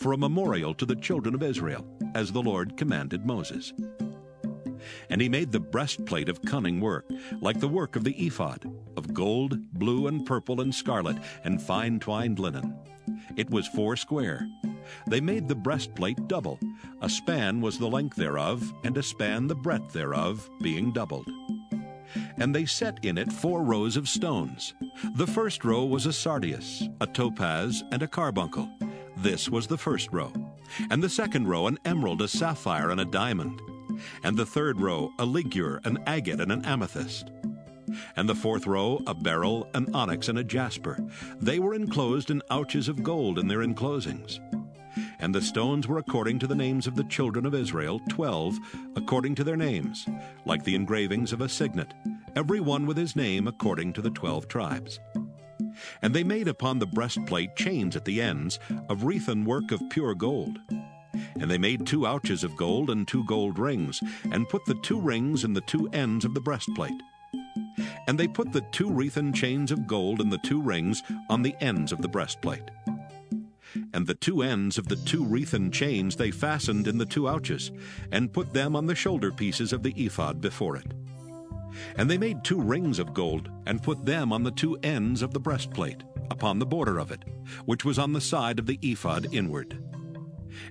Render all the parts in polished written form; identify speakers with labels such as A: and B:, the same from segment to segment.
A: for a memorial to the children of Israel, as the Lord commanded Moses. And he made the breastplate of cunning work, like the work of the ephod, of gold, blue, and purple, and scarlet, and fine twined linen. It was 4 square. They made the breastplate double. A span was the length thereof, and a span the breadth thereof, being doubled. And they set in it 4 rows of stones. The first row was a sardius, a topaz, and a carbuncle. This was the first row. And the second row an emerald, a sapphire, and a diamond. And the third row a ligure, an agate, and an amethyst. And the fourth row a beryl, an onyx, and a jasper. They were enclosed in ouches of gold in their enclosings. And the stones were according to the names of the children of Israel, 12, according to their names, like the engravings of a signet, every one with his name according to the 12 tribes. And they made upon the breastplate chains at the ends of wreathen work of pure gold. And they made 2 ouches of gold and 2 gold rings, and put the 2 rings in the 2 ends of the breastplate. And they put the 2 wreathen chains of gold and the 2 rings on the ends of the breastplate. And the 2 ends of the 2 wreathen chains they fastened in the 2 ouches, and put them on the shoulder pieces of the ephod before it. And they made 2 rings of gold, and put them on the 2 ends of the breastplate, upon the border of it, which was on the side of the ephod inward.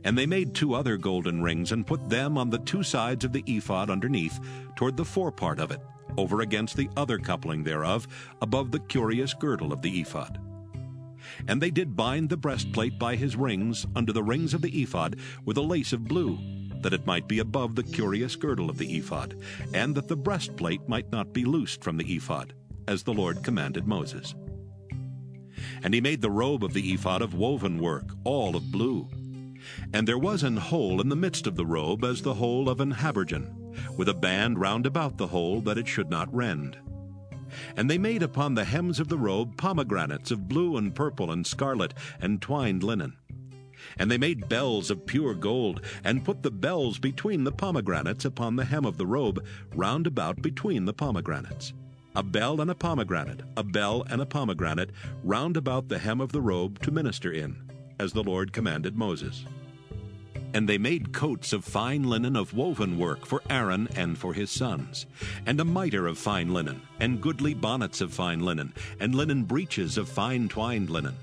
A: And they made 2 other golden rings, and put them on the 2 sides of the ephod underneath, toward the forepart of it, over against the other coupling thereof, above the curious girdle of the ephod. And they did bind the breastplate by his rings under the rings of the ephod with a lace of blue, that it might be above the curious girdle of the ephod, and that the breastplate might not be loosed from the ephod, as the Lord commanded Moses. And he made the robe of the ephod of woven work, all of blue. And there was an hole in the midst of the robe as the hole of an habergeon, with a band round about the hole that it should not rend. And they made upon the hems of the robe pomegranates of blue and purple and scarlet and twined linen. And they made bells of pure gold, and put the bells between the pomegranates upon the hem of the robe, round about between the pomegranates. A bell and a pomegranate, a bell and a pomegranate, round about the hem of the robe to minister in, as the Lord commanded Moses. And they made coats of fine linen of woven work for Aaron and for his sons, and a mitre of fine linen, and goodly bonnets of fine linen, and linen breeches of fine twined linen,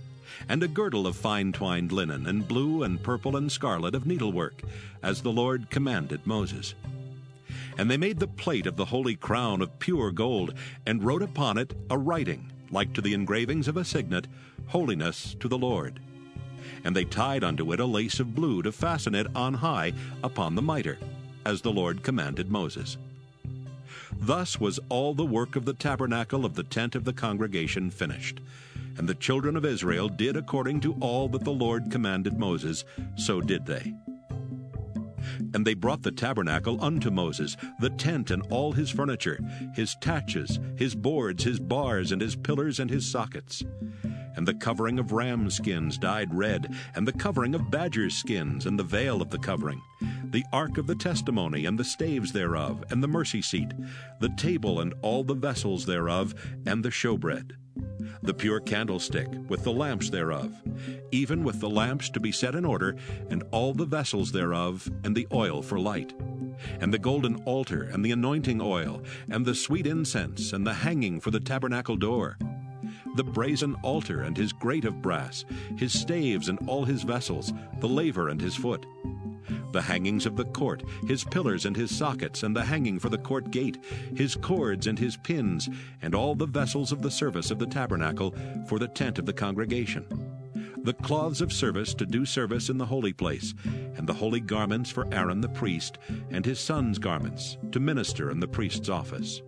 A: and a girdle of fine twined linen, and blue and purple and scarlet of needlework, as the Lord commanded Moses. And they made the plate of the holy crown of pure gold, and wrote upon it a writing, like to the engravings of a signet, Holiness to the Lord. And they tied unto it a lace of blue to fasten it on high upon the mitre, as the Lord commanded Moses. Thus was all the work of the tabernacle of the tent of the congregation finished. And the children of Israel did according to all that the Lord commanded Moses, so did they. And they brought the tabernacle unto Moses, the tent and all his furniture, his taches, his boards, his bars, and his pillars and his sockets. And the covering of ram skins dyed red, and the covering of badger skins, and the veil of the covering, the ark of the testimony, and the staves thereof, and the mercy seat, the table and all the vessels thereof, and the showbread, the pure candlestick, with the lamps thereof, even with the lamps to be set in order, and all the vessels thereof, and the oil for light, and the golden altar, and the anointing oil, and the sweet incense, and the hanging for the tabernacle door, the brazen altar and his grate of brass, his staves and all his vessels, the laver and his foot, the hangings of the court, his pillars and his sockets, and the hanging for the court gate, his cords and his pins, and all the vessels of the service of the tabernacle for the tent of the congregation, the cloths of service to do service in the holy place, and the holy garments for Aaron the priest, and his sons' garments, to minister in the priest's office.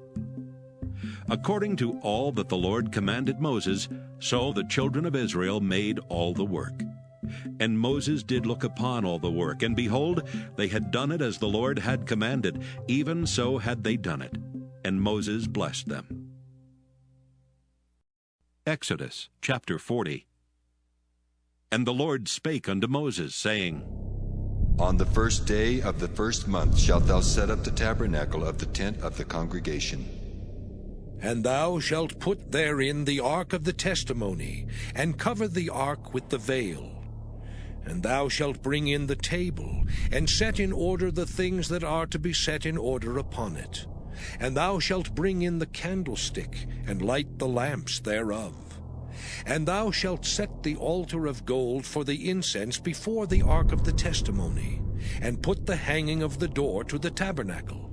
A: According to all that the Lord commanded Moses, so the children of Israel made all the work. And Moses did look upon all the work, and behold, they had done it as the Lord had commanded, even so had they done it. And Moses blessed them. Exodus chapter 40. And the Lord spake unto Moses, saying,
B: On the first day of the first month shalt thou set up the tabernacle of the tent of the congregation.
C: And thou shalt put therein the ark of the testimony, and cover the ark with the veil. And thou shalt bring in the table, and set in order the things that are to be set in order upon it. And thou shalt bring in the candlestick, and light the lamps thereof. And thou shalt set the altar of gold for the incense before the ark of the testimony, and put the hanging of the door to the tabernacle.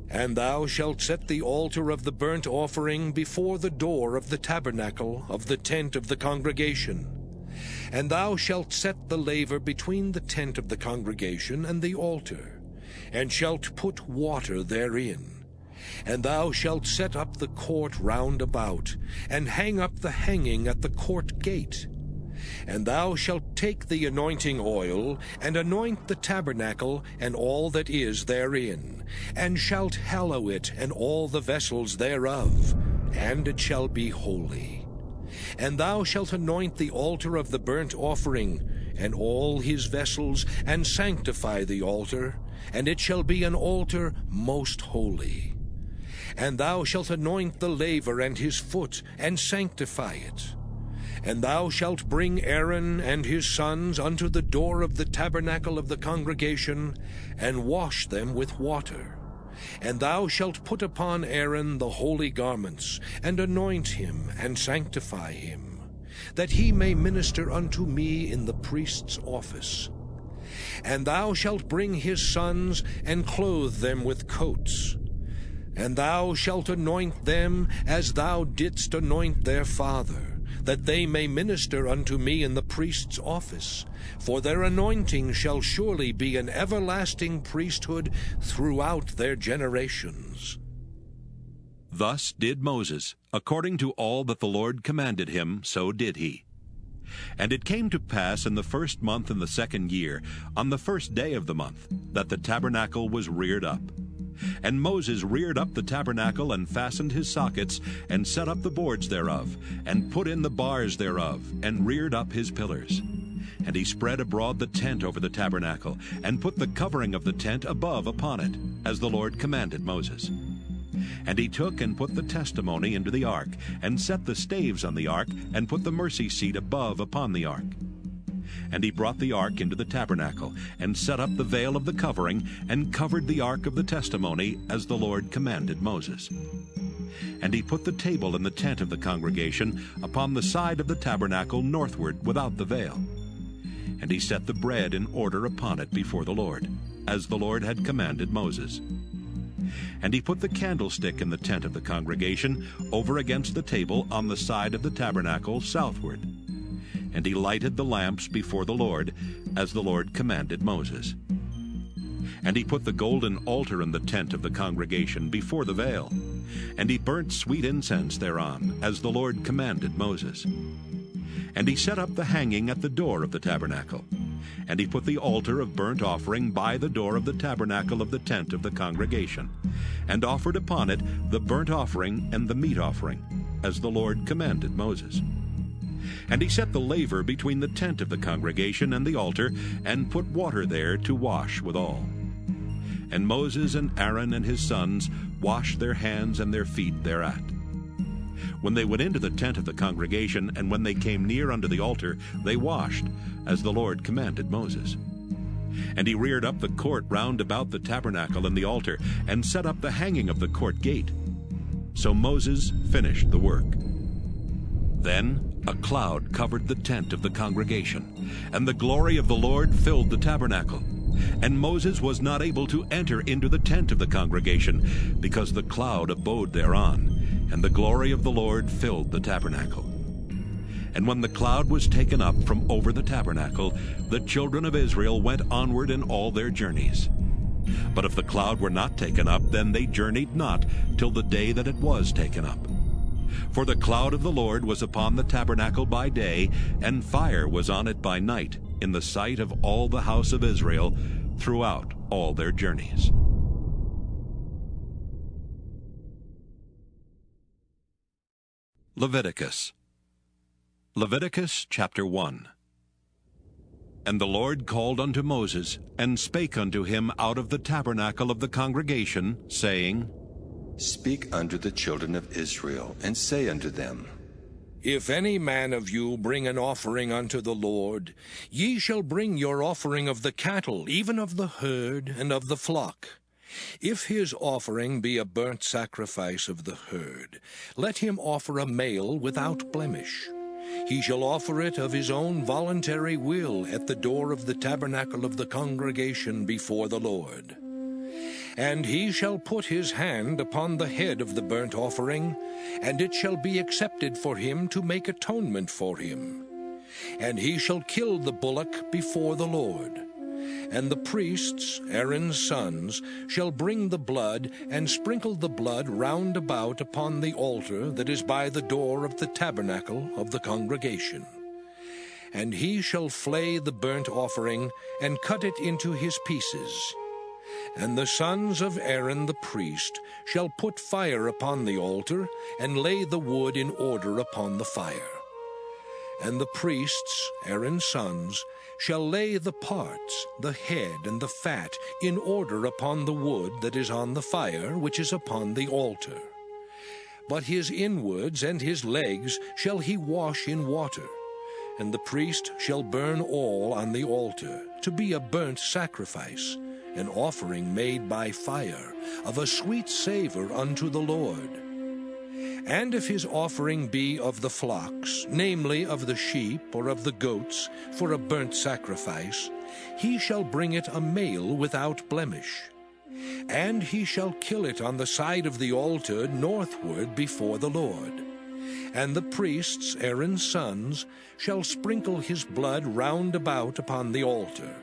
C: And thou shalt set the altar of the burnt offering before the door of the tabernacle of the tent of the congregation. And thou shalt set the laver between the tent of the congregation and the altar, and shalt put water therein. And thou shalt set up the court round about, and hang up the hanging at the court gate. And thou shalt take the anointing oil, and anoint the tabernacle and all that is therein, and shalt hallow it and all the vessels thereof, and it shall be holy. And thou shalt anoint the altar of the burnt offering, and all his vessels, and sanctify the altar, and it shall be an altar most holy. And thou shalt anoint the laver and his foot, and sanctify it. And thou shalt bring Aaron and his sons unto the door of the tabernacle of the congregation, and wash them with water. And thou shalt put upon Aaron the holy garments, and anoint him, and sanctify him, that he may minister unto me in the priest's office. And thou shalt bring his sons, and clothe them with coats. And thou shalt anoint them as thou didst anoint their father, that they may minister unto me in the priest's office. For their anointing shall surely be an everlasting priesthood throughout their generations.
A: Thus did Moses, according to all that the Lord commanded him, so did he. And it came to pass in the first month in the 2nd year, on the 1st day of the month, that the tabernacle was reared up. And Moses reared up the tabernacle, and fastened his sockets, and set up the boards thereof, and put in the bars thereof, and reared up his pillars. And he spread abroad the tent over the tabernacle, and put the covering of the tent above upon it, as the Lord commanded Moses. And he took and put the testimony into the ark, and set the staves on the ark, and put the mercy seat above upon the ark. And he brought the ark into the tabernacle, and set up the veil of the covering, and covered the ark of the testimony, as the Lord commanded Moses. And he put the table in the tent of the congregation upon the side of the tabernacle northward without the veil. And he set the bread in order upon it before the Lord, as the Lord had commanded Moses. And he put the candlestick in the tent of the congregation over against the table on the side of the tabernacle southward. And he lighted the lamps before the Lord, as the Lord commanded Moses. And he put the golden altar in the tent of the congregation before the veil, and he burnt sweet incense thereon, as the Lord commanded Moses. And he set up the hanging at the door of the tabernacle, and he put the altar of burnt offering by the door of the tabernacle of the tent of the congregation, and offered upon it the burnt offering and the meat offering, as the Lord commanded Moses. And he set the laver between the tent of the congregation and the altar, and put water there to wash withal. And Moses and Aaron and his sons washed their hands and their feet thereat. When they went into the tent of the congregation, and when they came near unto the altar, they washed, as the Lord commanded Moses. And he reared up the court round about the tabernacle and the altar, and set up the hanging of the court gate. So Moses finished the work. Then a cloud covered the tent of the congregation, and the glory of the Lord filled the tabernacle. And Moses was not able to enter into the tent of the congregation, because the cloud abode thereon, and the glory of the Lord filled the tabernacle. And when the cloud was taken up from over the tabernacle, the children of Israel went onward in all their journeys. But if the cloud were not taken up, then they journeyed not till the day that it was taken up. For the cloud of the Lord was upon the tabernacle by day, and fire was on it by night, in the sight of all the house of Israel, throughout all their journeys. Leviticus chapter 1. And the Lord called unto Moses, and spake unto him out of the tabernacle of the congregation, saying,
B: Speak unto the children of Israel, and say unto them,
C: If any man of you bring an offering unto the Lord, ye shall bring your offering of the cattle, even of the herd and of the flock. If his offering be a burnt sacrifice of the herd, let him offer a male without blemish. He shall offer it of his own voluntary will at the door of the tabernacle of the congregation before the Lord. And he shall put his hand upon the head of the burnt offering, and it shall be accepted for him to make atonement for him. And he shall kill the bullock before the Lord. And the priests, Aaron's sons, shall bring the blood, and sprinkle the blood round about upon the altar that is by the door of the tabernacle of the congregation. And he shall flay the burnt offering, and cut it into his pieces. And the sons of Aaron the priest shall put fire upon the altar, and lay the wood in order upon the fire. And the priests, Aaron's sons, shall lay the parts, the head and the fat, in order upon the wood that is on the fire, which is upon the altar. But his inwards and his legs shall he wash in water, and the priest shall burn all on the altar, to be a burnt sacrifice, an offering made by fire, of a sweet savor unto the Lord. And if his offering be of the flocks, namely of the sheep or of the goats, for a burnt sacrifice, he shall bring it a male without blemish. And he shall kill it on the side of the altar northward before the Lord. And the priests, Aaron's sons, shall sprinkle his blood round about upon the altar.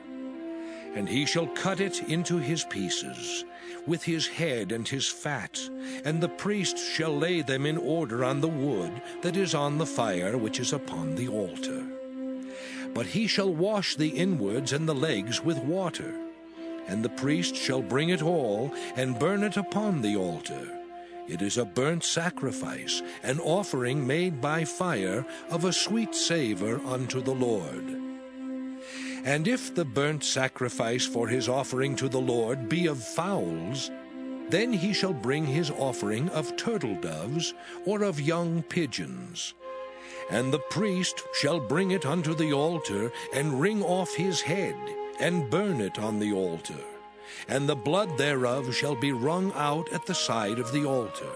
C: And he shall cut it into his pieces, with his head and his fat, and the priest shall lay them in order on the wood that is on the fire which is upon the altar. But he shall wash the inwards and the legs with water, and the priest shall bring it all, and burn it upon the altar. It is a burnt sacrifice, an offering made by fire, of a sweet savor unto the Lord. And if the burnt sacrifice for his offering to the Lord be of fowls, then he shall bring his offering of turtle doves or of young pigeons. And the priest shall bring it unto the altar, and wring off his head, and burn it on the altar. And the blood thereof shall be wrung out at the side of the altar.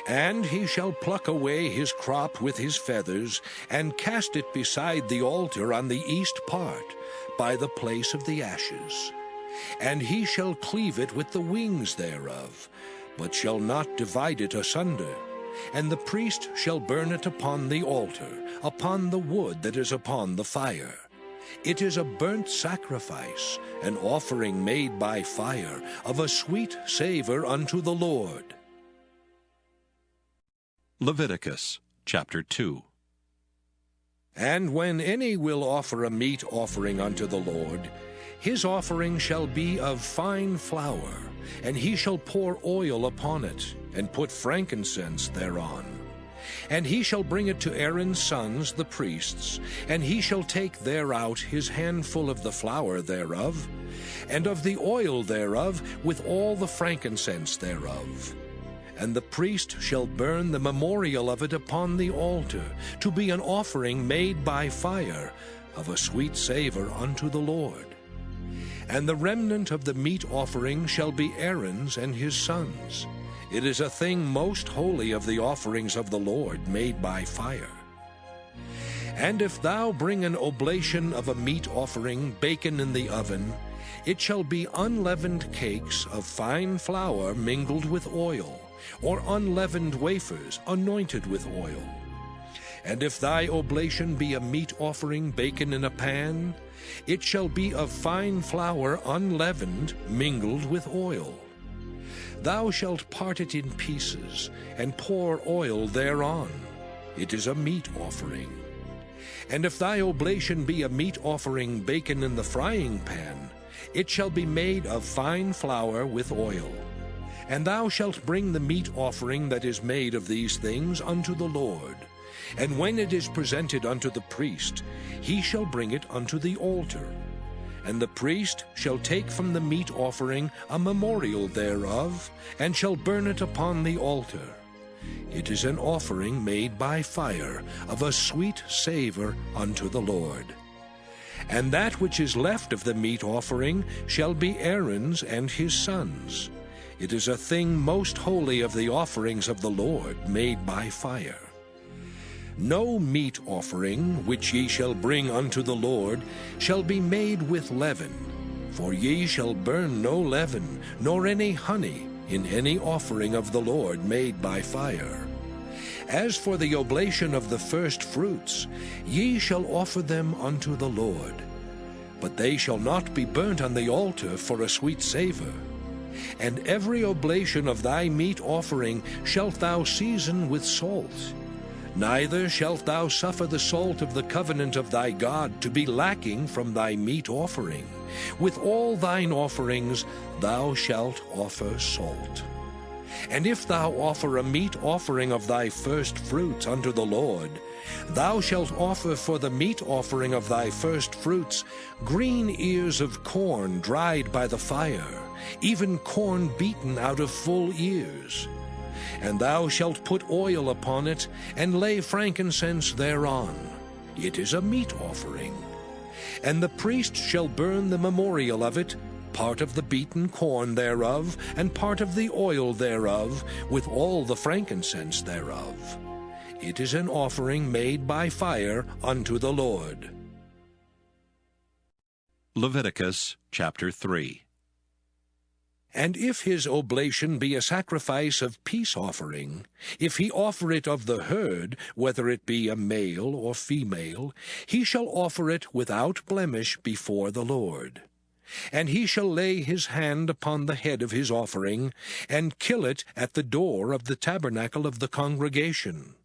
C: And he shall pluck away his crop with his feathers, and cast it beside the altar on the east part, by the place of the ashes. And he shall cleave it with the wings thereof, but shall not divide it asunder. And the priest shall burn it upon the altar, upon the wood that is upon the fire. It is a burnt sacrifice, an offering made by fire, of a sweet savor unto the Lord.
A: Leviticus chapter 2.
C: And when any will offer a meat offering unto the Lord, his offering shall be of fine flour, and he shall pour oil upon it, and put frankincense thereon. And he shall bring it to Aaron's sons the priests, and he shall take thereout his handful of the flour thereof, and of the oil thereof, with all the frankincense thereof. And the priest shall burn the memorial of it upon the altar, to be an offering made by fire, of a sweet savor unto the Lord. And the remnant of the meat offering shall be Aaron's and his sons. It is a thing most holy of the offerings of the Lord made by fire. And if thou bring an oblation of a meat offering baken in the oven, it shall be unleavened cakes of fine flour mingled with oil, or unleavened wafers anointed with oil. And if thy oblation be a meat offering baken in a pan, it shall be of fine flour unleavened mingled with oil. Thou shalt part it in pieces, and pour oil thereon. It is a meat offering. And if thy oblation be a meat offering baken in the frying pan, it shall be made of fine flour with oil. And thou shalt bring the meat offering that is made of these things unto the Lord. And when it is presented unto the priest, he shall bring it unto the altar. And the priest shall take from the meat offering a memorial thereof, and shall burn it upon the altar. It is an offering made by fire, of a sweet savour unto the Lord. And that which is left of the meat offering shall be Aaron's and his sons'. It is a thing most holy of the offerings of the Lord, made by fire. No meat offering which ye shall bring unto the Lord shall be made with leaven, for ye shall burn no leaven, nor any honey, in any offering of the Lord made by fire. As for the oblation of the first fruits, ye shall offer them unto the Lord. But they shall not be burnt on the altar for a sweet savour. And every oblation of thy meat offering shalt thou season with salt. Neither shalt thou suffer the salt of the covenant of thy God to be lacking from thy meat offering. With all thine offerings thou shalt offer salt. And if thou offer a meat offering of thy first fruits unto the Lord, thou shalt offer for the meat offering of thy first fruits green ears of corn dried by the fire, even corn beaten out of full ears. And thou shalt put oil upon it, and lay frankincense thereon. It is a meat offering. And the priest shall burn the memorial of it, part of the beaten corn thereof, and part of the oil thereof, with all the frankincense thereof. It is an offering made by fire unto the Lord.
A: Leviticus chapter 3.
C: And if his oblation be a sacrifice of peace offering, if he offer it of the herd, whether it be a male or female, he shall offer it without blemish before the Lord. And he shall lay his hand upon the head of his offering, and kill it at the door of the tabernacle of the congregation.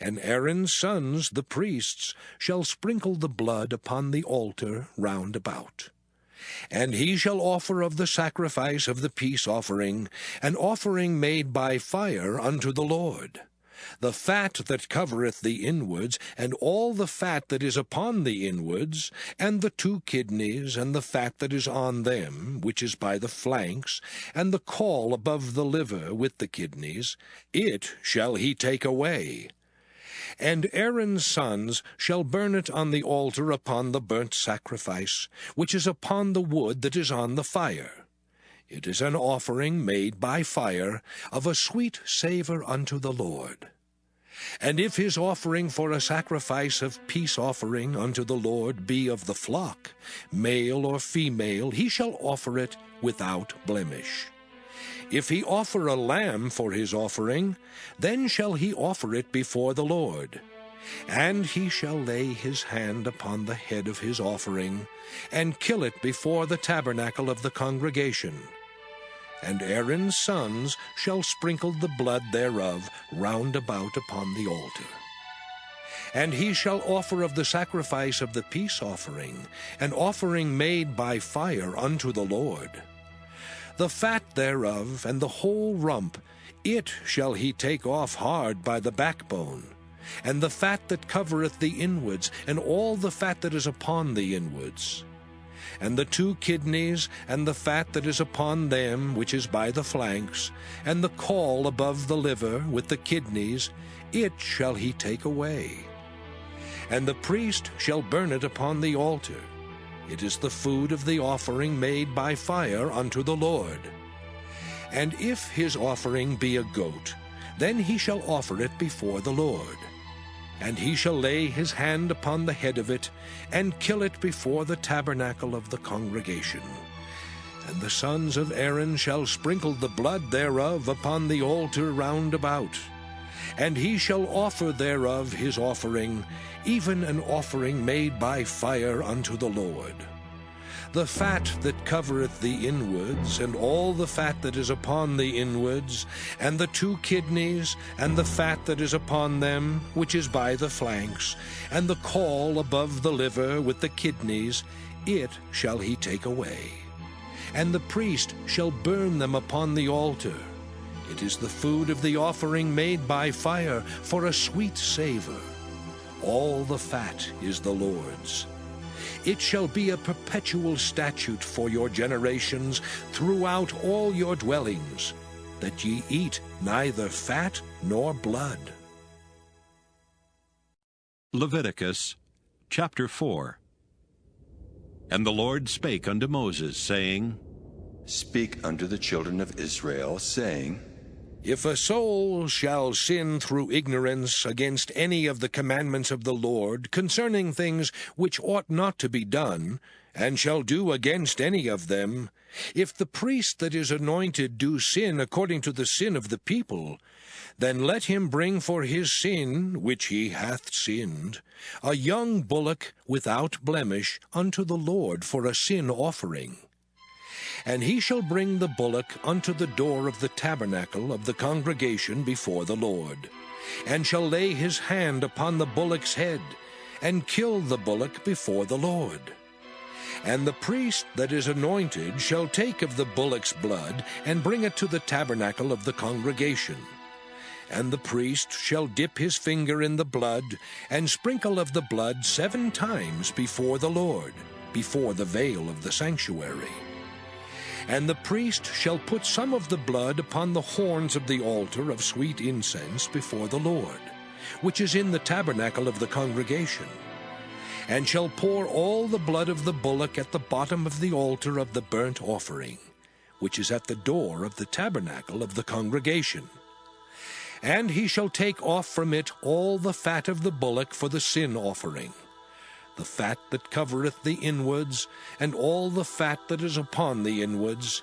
C: And Aaron's sons, the priests, shall sprinkle the blood upon the altar round about. And he shall offer of the sacrifice of the peace offering, an offering made by fire unto the Lord. The fat that covereth the inwards, and all the fat that is upon the inwards, and the 2 kidneys, and the fat that is on them, which is by the flanks, and the caul above the liver with the kidneys, it shall he take away. And Aaron's sons shall burn it on the altar upon the burnt sacrifice, which is upon the wood that is on the fire. It is an offering made by fire, of a sweet savour unto the Lord. And if his offering for a sacrifice of peace offering unto the Lord be of the flock, male or female, he shall offer it without blemish. If he offer a lamb for his offering, then shall he offer it before the Lord. And he shall lay his hand upon the head of his offering, and kill it before the tabernacle of the congregation. And Aaron's sons shall sprinkle the blood thereof round about upon the altar. And he shall offer of the sacrifice of the peace offering, an offering made by fire unto the Lord. The fat thereof, and the whole rump, it shall he take off hard by the backbone, and the fat that covereth the inwards, and all the fat that is upon the inwards. And the 2 kidneys, and the fat that is upon them, which is by the flanks, and the caul above the liver with the kidneys, it shall he take away. And the priest shall burn it upon the altar. It is the food of the offering made by fire unto the Lord. And if his offering be a goat, then he shall offer it before the Lord. And he shall lay his hand upon the head of it, and kill it before the tabernacle of the congregation. And the sons of Aaron shall sprinkle the blood thereof upon the altar round about. And he shall offer thereof his offering, even an offering made by fire unto the Lord. The fat that covereth the inwards, and all the fat that is upon the inwards, and the 2 kidneys, and the fat that is upon them, which is by the flanks, and the caul above the liver with the kidneys, it shall he take away. And the priest shall burn them upon the altar. It is the food of the offering made by fire, for a sweet savour. All the fat is the Lord's. It shall be a perpetual statute for your generations throughout all your dwellings, that ye eat neither fat nor blood.
A: Leviticus chapter 4. And the Lord spake unto Moses, saying,
B: Speak unto the children of Israel, saying,
C: If a soul shall sin through ignorance against any of the commandments of the Lord concerning things which ought not to be done, and shall do against any of them, if the priest that is anointed do sin according to the sin of the people, then let him bring for his sin, which he hath sinned, a young bullock without blemish unto the Lord for a sin offering. And he shall bring the bullock unto the door of the tabernacle of the congregation before the Lord, and shall lay his hand upon the bullock's head, and kill the bullock before the Lord. And the priest that is anointed shall take of the bullock's blood, and bring it to the tabernacle of the congregation. And the priest shall dip his finger in the blood, and sprinkle of the blood 7 times before the Lord, before the veil of the sanctuary. And the priest shall put some of the blood upon the horns of the altar of sweet incense before the Lord, which is in the tabernacle of the congregation, and shall pour all the blood of the bullock at the bottom of the altar of the burnt offering, which is at the door of the tabernacle of the congregation. And he shall take off from it all the fat of the bullock for the sin offering, the fat that covereth the inwards, and all the fat that is upon the inwards,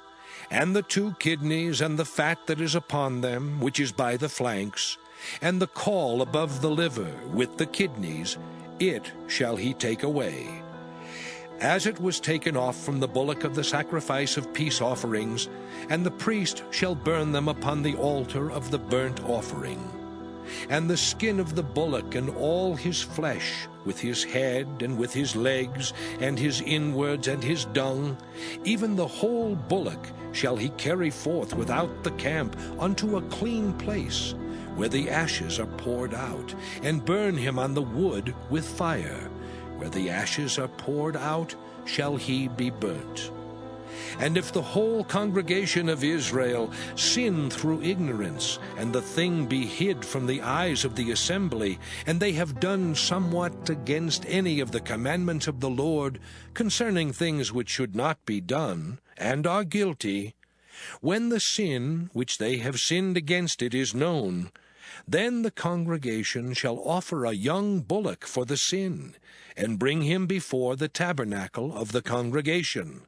C: and the 2 kidneys, and the fat that is upon them, which is by the flanks, and the caul above the liver, with the kidneys, it shall he take away, as it was taken off from the bullock of the sacrifice of peace offerings, and the priest shall burn them upon the altar of the burnt offering. And the skin of the bullock and all his flesh, with his head and with his legs, and his inwards and his dung, even the whole bullock shall he carry forth without the camp unto a clean place, where the ashes are poured out, and burn him on the wood with fire. Where the ashes are poured out, shall he be burnt. And if the whole congregation of Israel sin through ignorance, and the thing be hid from the eyes of the assembly, and they have done somewhat against any of the commandments of the Lord concerning things which should not be done, and are guilty, when the sin which they have sinned against it is known, then the congregation shall offer a young bullock for the sin, and bring him before the tabernacle of the congregation.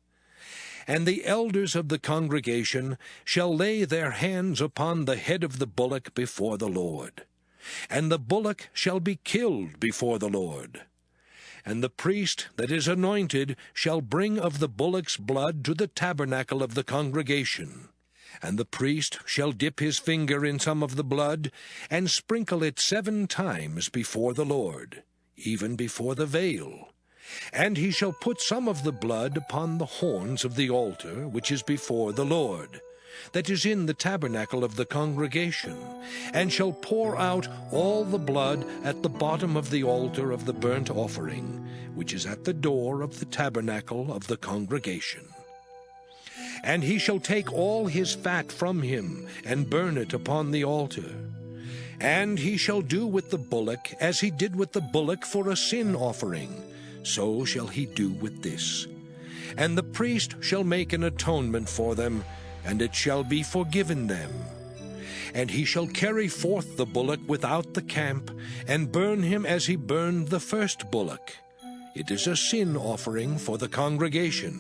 C: And the elders of the congregation shall lay their hands upon the head of the bullock before the Lord. And the bullock shall be killed before the Lord. And the priest that is anointed shall bring of the bullock's blood to the tabernacle of the congregation. And the priest shall dip his finger in some of the blood, and sprinkle it 7 times before the Lord, even before the veil. And he shall put some of the blood upon the horns of the altar which is before the Lord, that is in the tabernacle of the congregation, and shall pour out all the blood at the bottom of the altar of the burnt offering, which is at the door of the tabernacle of the congregation. And he shall take all his fat from him, and burn it upon the altar. And he shall do with the bullock as he did with the bullock for a sin offering, so shall he do with this. And the priest shall make an atonement for them, and it shall be forgiven them. And he shall carry forth the bullock without the camp, and burn him as he burned the first bullock. It is a sin offering for the congregation.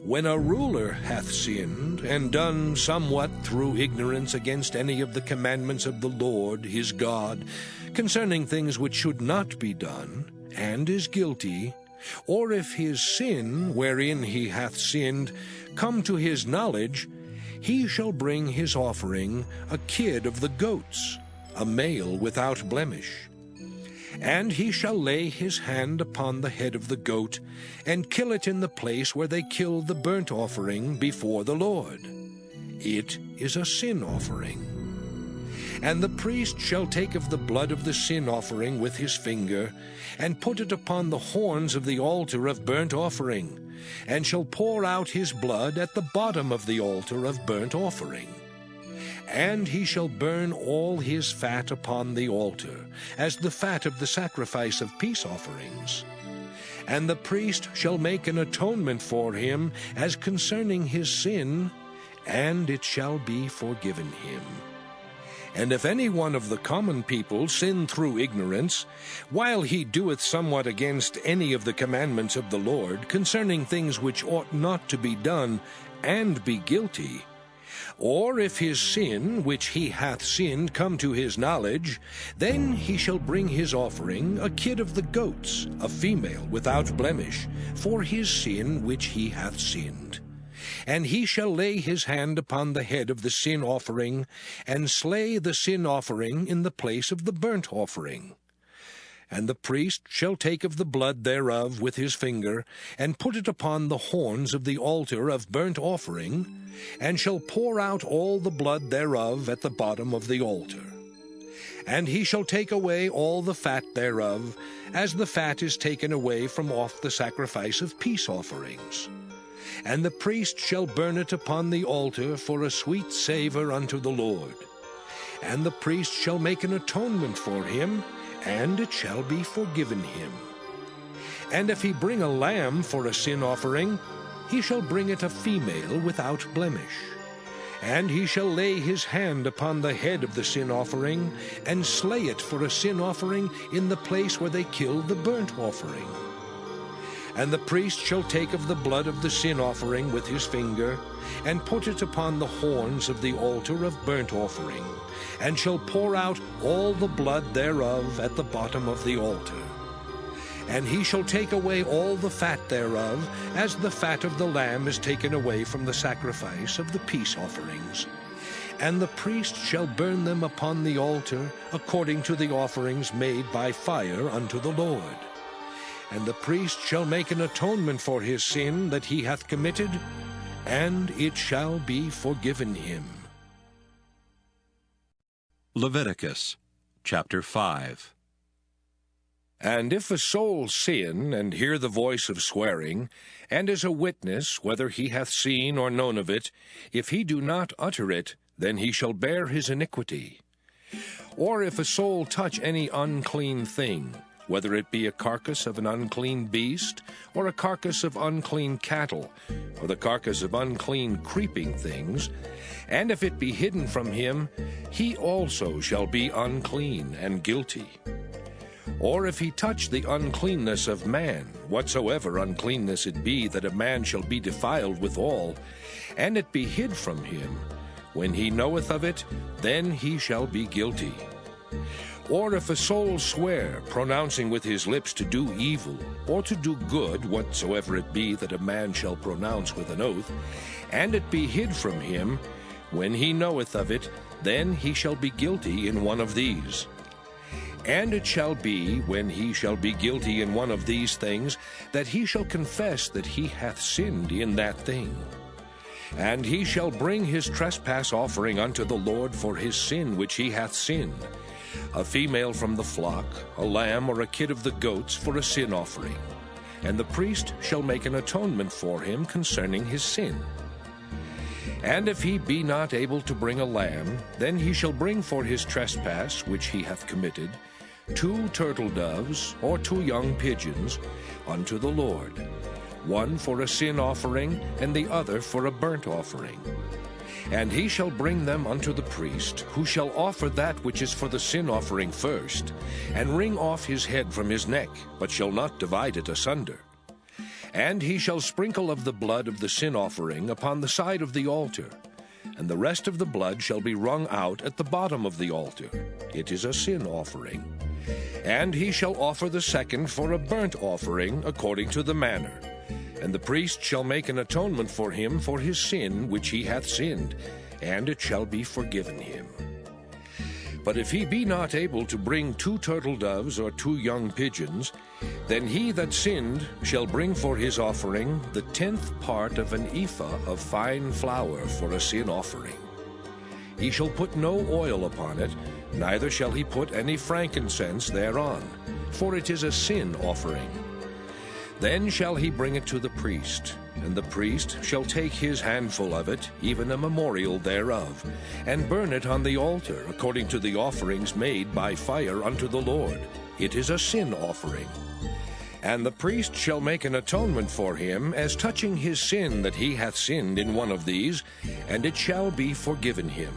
C: When a ruler hath sinned, and done somewhat through ignorance against any of the commandments of the Lord his God, concerning things which should not be done, and is guilty, or if his sin, wherein he hath sinned, come to his knowledge, he shall bring his offering, a kid of the goats, a male without blemish. And he shall lay his hand upon the head of the goat, and kill it in the place where they kill the burnt offering before the Lord. It is a sin offering. And the priest shall take of the blood of the sin offering with his finger, and put it upon the horns of the altar of burnt offering, and shall pour out his blood at the bottom of the altar of burnt offering. And he shall burn all his fat upon the altar, as the fat of the sacrifice of peace offerings. And the priest shall make an atonement for him as concerning his sin, and it shall be forgiven him. And if any one of the common people sin through ignorance, while he doeth somewhat against any of the commandments of the Lord, concerning things which ought not to be done, and be guilty, or if his sin which he hath sinned come to his knowledge, then he shall bring his offering, a kid of the goats, a female without blemish, for his sin which he hath sinned. And he shall lay his hand upon the head of the sin offering, and slay the sin offering in the place of the burnt offering. And the priest shall take of the blood thereof with his finger, and put it upon the horns of the altar of burnt offering, and shall pour out all the blood thereof at the bottom of the altar. And he shall take away all the fat thereof, as the fat is taken away from off the sacrifice of peace offerings. And the priest shall burn it upon the altar for a sweet savour unto the Lord. And the priest shall make an atonement for him, and it shall be forgiven him. And if he bring a lamb for a sin offering, he shall bring it a female without blemish. And he shall lay his hand upon the head of the sin offering, and slay it for a sin offering in the place where they kill the burnt offering. And the priest shall take of the blood of the sin offering with his finger, and put it upon the horns of the altar of burnt offering, and shall pour out all the blood thereof at the bottom of the altar. And he shall take away all the fat thereof, as the fat of the lamb is taken away from the sacrifice of the peace offerings. And the priest shall burn them upon the altar, according to the offerings made by fire unto the Lord. And the priest shall make an atonement for his sin that he hath committed, and it shall be forgiven him.
A: Leviticus chapter 5.
C: And if a soul sin, and hear the voice of swearing, and is a witness, whether he hath seen or known of it, if he do not utter it, then he shall bear his iniquity. Or if a soul touch any unclean thing, whether it be a carcass of an unclean beast, or a carcass of unclean cattle, or the carcass of unclean creeping things, and if it be hidden from him, he also shall be unclean and guilty. Or if he touch the uncleanness of man, whatsoever uncleanness it be, that a man shall be defiled withal, and it be hid from him, when he knoweth of it, then he shall be guilty. Or if a soul swear, pronouncing with his lips to do evil, or to do good, whatsoever it be that a man shall pronounce with an oath, and it be hid from him, when he knoweth of it, then he shall be guilty in one of these. And it shall be, when he shall be guilty in one of these things, that he shall confess that he hath sinned in that thing. And he shall bring his trespass offering unto the Lord for his sin which he hath sinned, a female from the flock, a lamb or a kid of the goats for a sin offering. And the priest shall make an atonement for him concerning his sin. And if he be not able to bring a lamb, then he shall bring for his trespass which he hath committed 2 turtle doves or 2 young pigeons unto the Lord, one for a sin offering, and the other for a burnt offering. And he shall bring them unto the priest, who shall offer that which is for the sin offering first, and wring off his head from his neck, but shall not divide it asunder. And he shall sprinkle of the blood of the sin offering upon the side of the altar, and the rest of the blood shall be wrung out at the bottom of the altar. It is a sin offering. And he shall offer the second for a burnt offering according to the manner. And the priest shall make an atonement for him for his sin which he hath sinned, and it shall be forgiven him. But if he be not able to bring 2 turtle doves or 2 young pigeons, then he that sinned shall bring for his offering the 10th part of an ephah of fine flour for a sin offering. He shall put no oil upon it, neither shall he put any frankincense thereon, for it is a sin offering. Then shall he bring it to the priest, and the priest shall take his handful of it, even a memorial thereof, and burn it on the altar, according to the offerings made by fire unto the Lord. It is a sin offering. And the priest shall make an atonement for him, as touching his sin that he hath sinned in one of these, and it shall be forgiven him.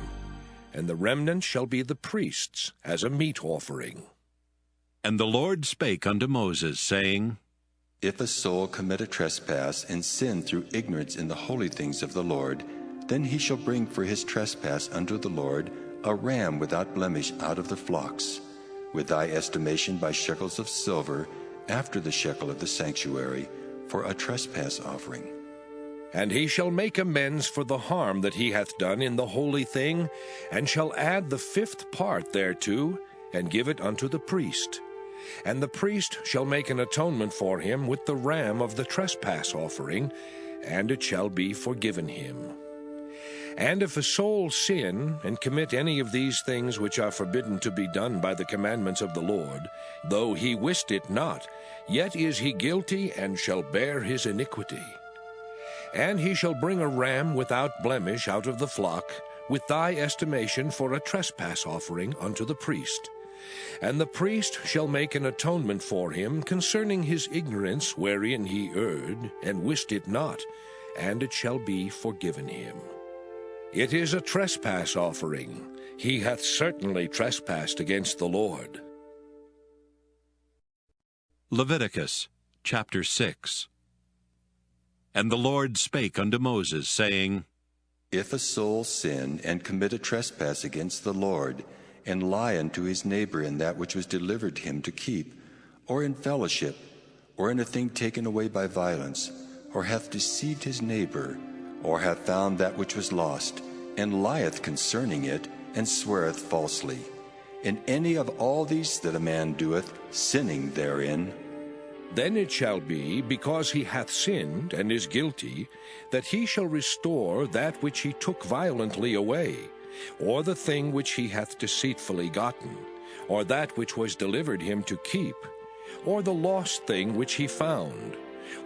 C: And the remnant shall be the priest's, as a meat offering.
A: And the Lord spake unto Moses, saying,
B: If a soul commit a trespass and sin through ignorance in the holy things of the Lord, then he shall bring for his trespass unto the Lord a ram without blemish out of the flocks, with thy estimation by shekels of silver, after the shekel of the sanctuary, for a trespass offering.
C: And he shall make amends for the harm that he hath done in the holy thing, and shall add the 5th part thereto, and give it unto the priest. And the priest shall make an atonement for him with the ram of the trespass offering, and it shall be forgiven him. And if a soul sin, and commit any of these things which are forbidden to be done by the commandments of the Lord, though he wist it not, yet is he guilty, and shall bear his iniquity. And he shall bring a ram without blemish out of the flock, with thy estimation for a trespass offering unto the priest. And the priest shall make an atonement for him concerning his ignorance wherein he erred, and wist it not, and it shall be forgiven him. It is a trespass offering. He hath certainly trespassed against the Lord.
A: Leviticus chapter 6. And the Lord spake unto Moses, saying,
B: If a soul sin and commit a trespass against the Lord, and lie unto his neighbor in that which was delivered him to keep, or in fellowship, or in a thing taken away by violence, or hath deceived his neighbor, or hath found that which was lost, and lieth concerning it, and sweareth falsely, in any of all these that a man doeth, sinning therein,
C: then it shall be, because he hath sinned and is guilty, that he shall restore that which he took violently away, or the thing which he hath deceitfully gotten, or that which was delivered him to keep, or the lost thing which he found,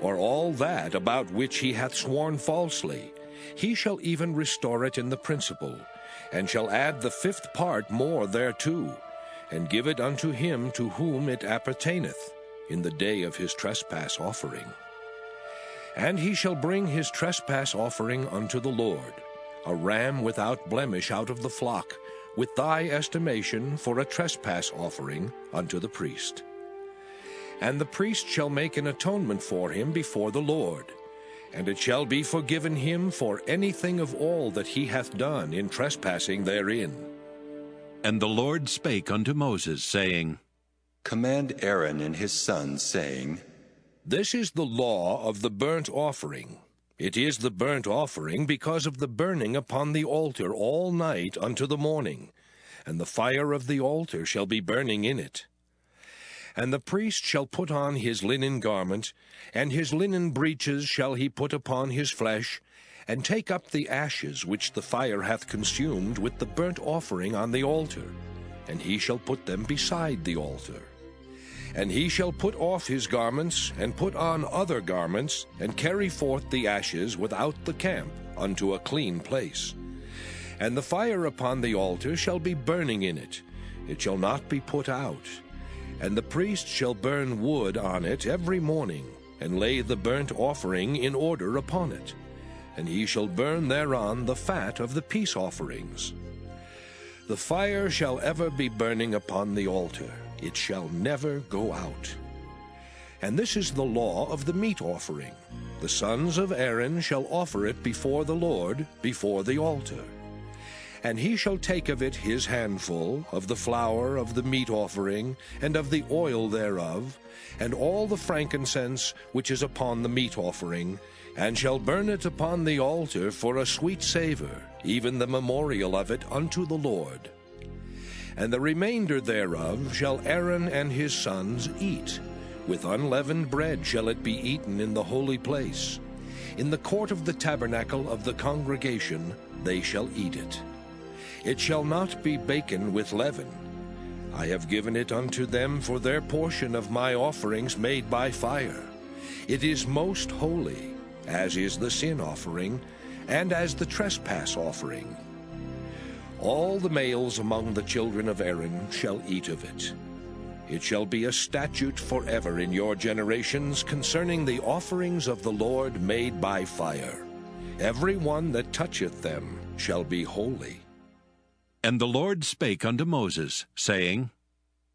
C: or all that about which he hath sworn falsely. He shall even restore it in the principal, and shall add the 5th part more thereto, and give it unto him to whom it appertaineth, in the day of his trespass offering. And he shall bring his trespass offering unto the Lord, a ram without blemish out of the flock, with thy estimation for a trespass offering unto the priest. And the priest shall make an atonement for him before the Lord, and it shall be forgiven him for anything of all that he hath done in trespassing therein.
A: And the Lord spake unto Moses, saying,
B: Command Aaron and his sons, saying,
C: This is the law of the burnt offering. It is the burnt offering because of the burning upon the altar all night unto the morning, and the fire of the altar shall be burning in it. And the priest shall put on his linen garment, and his linen breeches shall he put upon his flesh, and take up the ashes which the fire hath consumed with the burnt offering on the altar, and he shall put them beside the altar. And he shall put off his garments, and put on other garments, and carry forth the ashes without the camp unto a clean place. And the fire upon the altar shall be burning in it, it shall not be put out. And the priest shall burn wood on it every morning, and lay the burnt offering in order upon it. And he shall burn thereon the fat of the peace offerings. The fire shall ever be burning upon the altar, it shall never go out. And this is the law of the meat offering. The sons of Aaron shall offer it before the Lord, before the altar. And he shall take of it his handful, of the flour of the meat offering, and of the oil thereof, and all the frankincense which is upon the meat offering, and shall burn it upon the altar for a sweet savour, even the memorial of it unto the Lord. And the remainder thereof shall Aaron and his sons eat. With unleavened bread shall it be eaten in the holy place. In the court of the tabernacle of the congregation they shall eat it. It shall not be baken with leaven. I have given it unto them for their portion of my offerings made by fire. It is most holy, as is the sin offering, and as the trespass offering. All the males among the children of Aaron shall eat of it. It shall be a statute forever in your generations concerning the offerings of the Lord made by fire. Every one that toucheth them shall be holy.
A: And the Lord spake unto Moses, saying,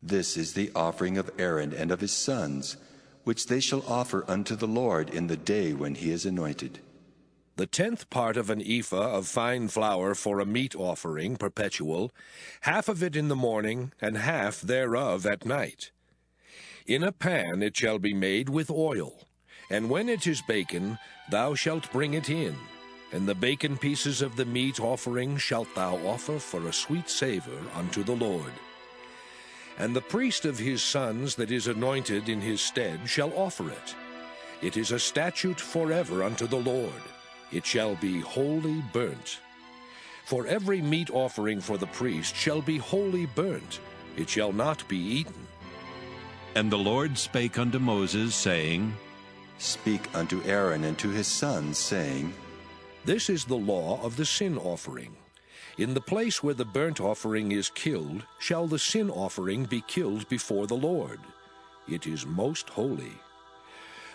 B: This is the offering of Aaron and of his sons, which they shall offer unto the Lord in the day when he is anointed.
C: The 10th part of an ephah of fine flour for a meat offering perpetual, half of it in the morning, and half thereof at night. In a pan it shall be made with oil, and when it is baken, thou shalt bring it in, and the baken pieces of the meat offering shalt thou offer for a sweet savour unto the Lord. And the priest of his sons that is anointed in his stead shall offer it. It is a statute forever unto the Lord. It shall be wholly burnt. For every meat offering for the priest shall be wholly burnt. It shall not be eaten.
A: And the Lord spake unto Moses, saying,
B: Speak unto Aaron and to his sons, saying,
C: This is the law of the sin offering. In the place where the burnt offering is killed, shall the sin offering be killed before the Lord. It is most holy.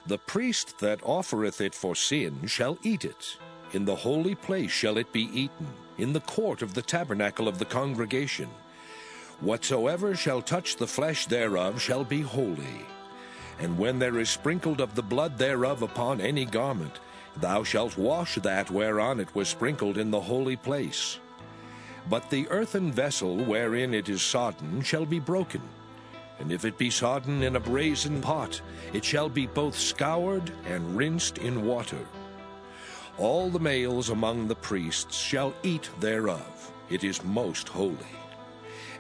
C: The priest that offereth it for sin shall eat it. In the holy place shall it be eaten, in the court of the tabernacle of the congregation. Whatsoever shall touch the flesh thereof shall be holy. And when there is sprinkled of the blood thereof upon any garment, thou shalt wash that whereon it was sprinkled in the holy place. But the earthen vessel wherein it is sodden shall be broken. And if it be sodden in a brazen pot, it shall be both scoured and rinsed in water. All the males among the priests shall eat thereof. It is most holy.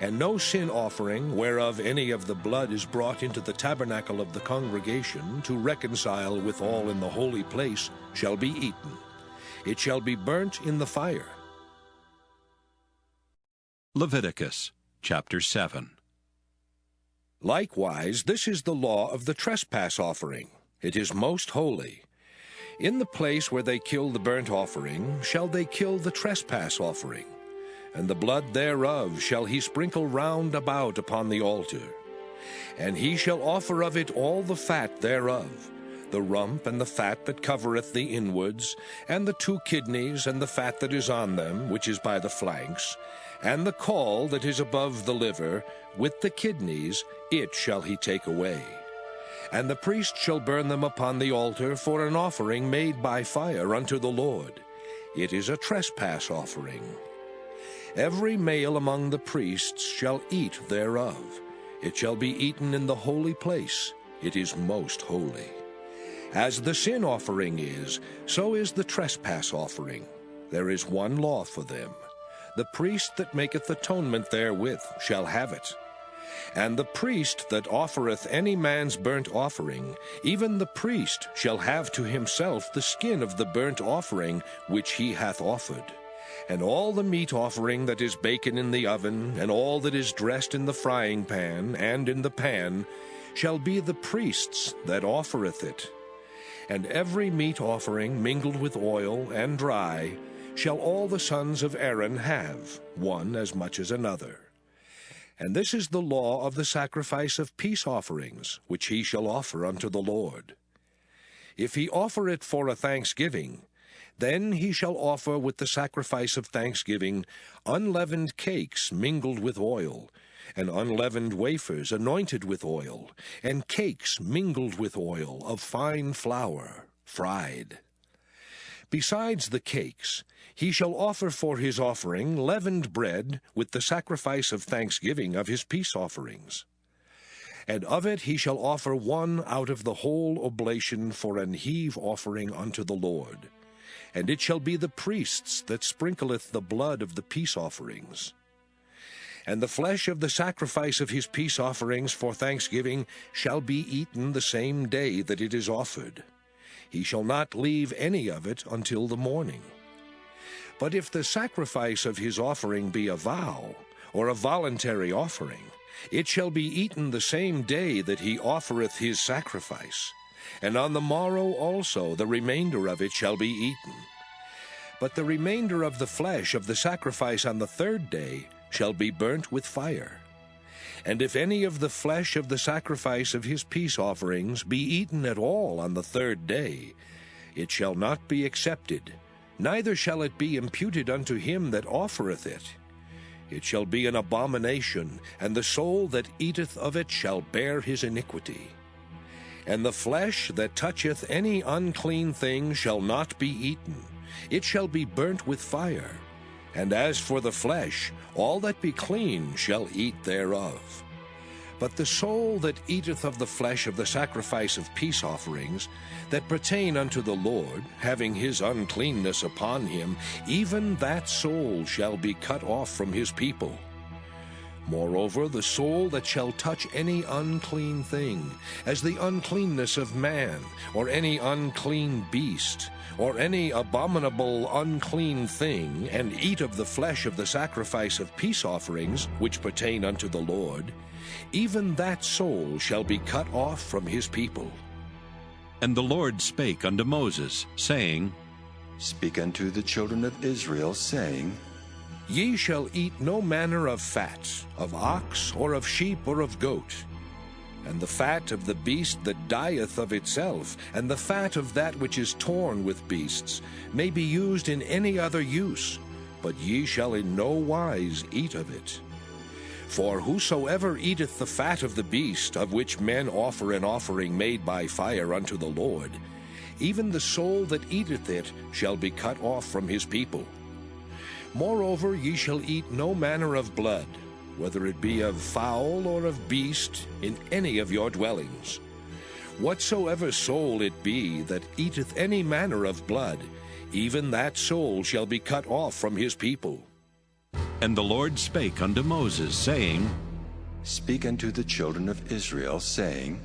C: And no sin offering, whereof any of the blood is brought into the tabernacle of the congregation to reconcile with all in the holy place, shall be eaten. It shall be burnt in the fire.
A: Leviticus chapter 7.
C: Likewise, this is the law of the trespass offering. It is most holy. In the place where they kill the burnt offering shall they kill the trespass offering, and the blood thereof shall he sprinkle round about upon the altar. And he shall offer of it all the fat thereof, the rump and the fat that covereth the inwards, and the 2 kidneys and the fat that is on them, which is by the flanks, and the caul that is above the liver, with the kidneys, it shall he take away. And the priest shall burn them upon the altar for an offering made by fire unto the Lord. It is a trespass offering. Every male among the priests shall eat thereof. It shall be eaten in the holy place. It is most holy. As the sin offering is, so is the trespass offering. There is one law for them. The priest that maketh atonement therewith shall have it. And the priest that offereth any man's burnt offering, even the priest shall have to himself the skin of the burnt offering which he hath offered. And all the meat offering that is baken in the oven, and all that is dressed in the frying pan and in the pan, shall be the priest's that offereth it. And every meat offering mingled with oil and dry shall all the sons of Aaron have, one as much as another. And this is the law of the sacrifice of peace offerings, which he shall offer unto the Lord. If he offer it for a thanksgiving, then he shall offer with the sacrifice of thanksgiving unleavened cakes mingled with oil, and unleavened wafers anointed with oil, and cakes mingled with oil of fine flour, fried. Besides the cakes, he shall offer for his offering leavened bread with the sacrifice of thanksgiving of his peace offerings. And of it he shall offer one out of the whole oblation for an heave offering unto the Lord. And it shall be the priest's that sprinkleth the blood of the peace offerings. And the flesh of the sacrifice of his peace offerings for thanksgiving shall be eaten the same day that it is offered. He shall not leave any of it until the morning. But if the sacrifice of his offering be a vow, or a voluntary offering, it shall be eaten the same day that he offereth his sacrifice. and on the morrow also the remainder of it shall be eaten. But the remainder of the flesh of the sacrifice on the third day shall be burnt with fire. And if any of the flesh of the sacrifice of his peace offerings be eaten at all on the third day, it shall not be accepted, neither shall it be imputed unto him that offereth it. It shall be an abomination, and the soul that eateth of it shall bear his iniquity. And the flesh that toucheth any unclean thing shall not be eaten, it shall be burnt with fire. And as for the flesh, all that be clean shall eat thereof. But the soul that eateth of the flesh of the sacrifice of peace offerings, that pertain unto the Lord, having his uncleanness upon him, even that soul shall be cut off from his people. Moreover, the soul that shall touch any unclean thing, as the uncleanness of man, or any unclean beast, or any abominable unclean thing, and eat of the flesh of the sacrifice of peace offerings, which pertain unto the Lord, even that soul shall be cut off from his people.
A: And the Lord spake unto Moses, saying,
B: Speak unto the children of Israel, saying,
C: Ye shall eat no manner of fat, of ox, or of sheep, or of goat. And the fat of the beast that dieth of itself, and the fat of that which is torn with beasts, may be used in any other use, but ye shall in no wise eat of it. For whosoever eateth the fat of the beast, of which men offer an offering made by fire unto the Lord, even the soul that eateth it shall be cut off from his people. Moreover, ye shall eat no manner of blood, whether it be of fowl or of beast, in any of your dwellings. Whatsoever soul it be that eateth any manner of blood, even that soul shall be cut off from his people.
A: And the Lord spake unto Moses, saying,
B: Speak unto the children of Israel, saying,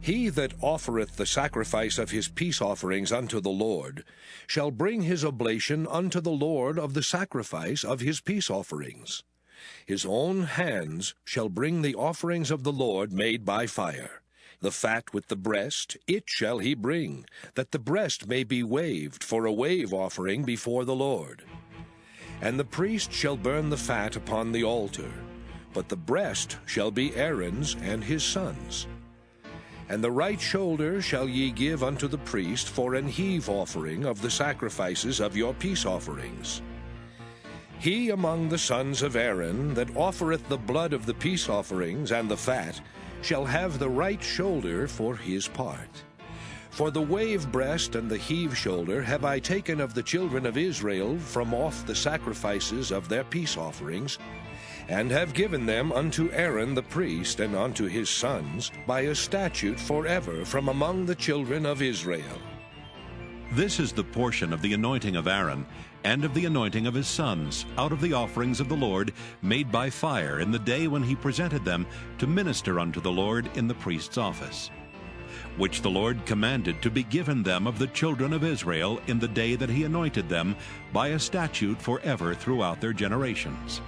C: He that offereth the sacrifice of his peace offerings unto the Lord shall bring his oblation unto the Lord of the sacrifice of his peace offerings. His own hands shall bring the offerings of the Lord made by fire. The fat with the breast, it shall he bring, that the breast may be waved for a wave offering before the Lord. And the priest shall burn the fat upon the altar, but the breast shall be Aaron's and his sons'. And the right shoulder shall ye give unto the priest for an heave offering of the sacrifices of your peace offerings. He among the sons of Aaron that offereth the blood of the peace offerings and the fat shall have the right shoulder for his part. For the wave breast and the heave shoulder have I taken of the children of Israel from off the sacrifices of their peace offerings, and have given them unto Aaron the priest and unto his sons by a statute forever from among the children of Israel.
A: This is the portion of the anointing of Aaron, and of the anointing of his sons, out of the offerings of the Lord, made by fire in the day when he presented them to minister unto the Lord in the priest's office, which the Lord commanded to be given them of the children of Israel in the day that he anointed them, by a statute forever throughout their generations.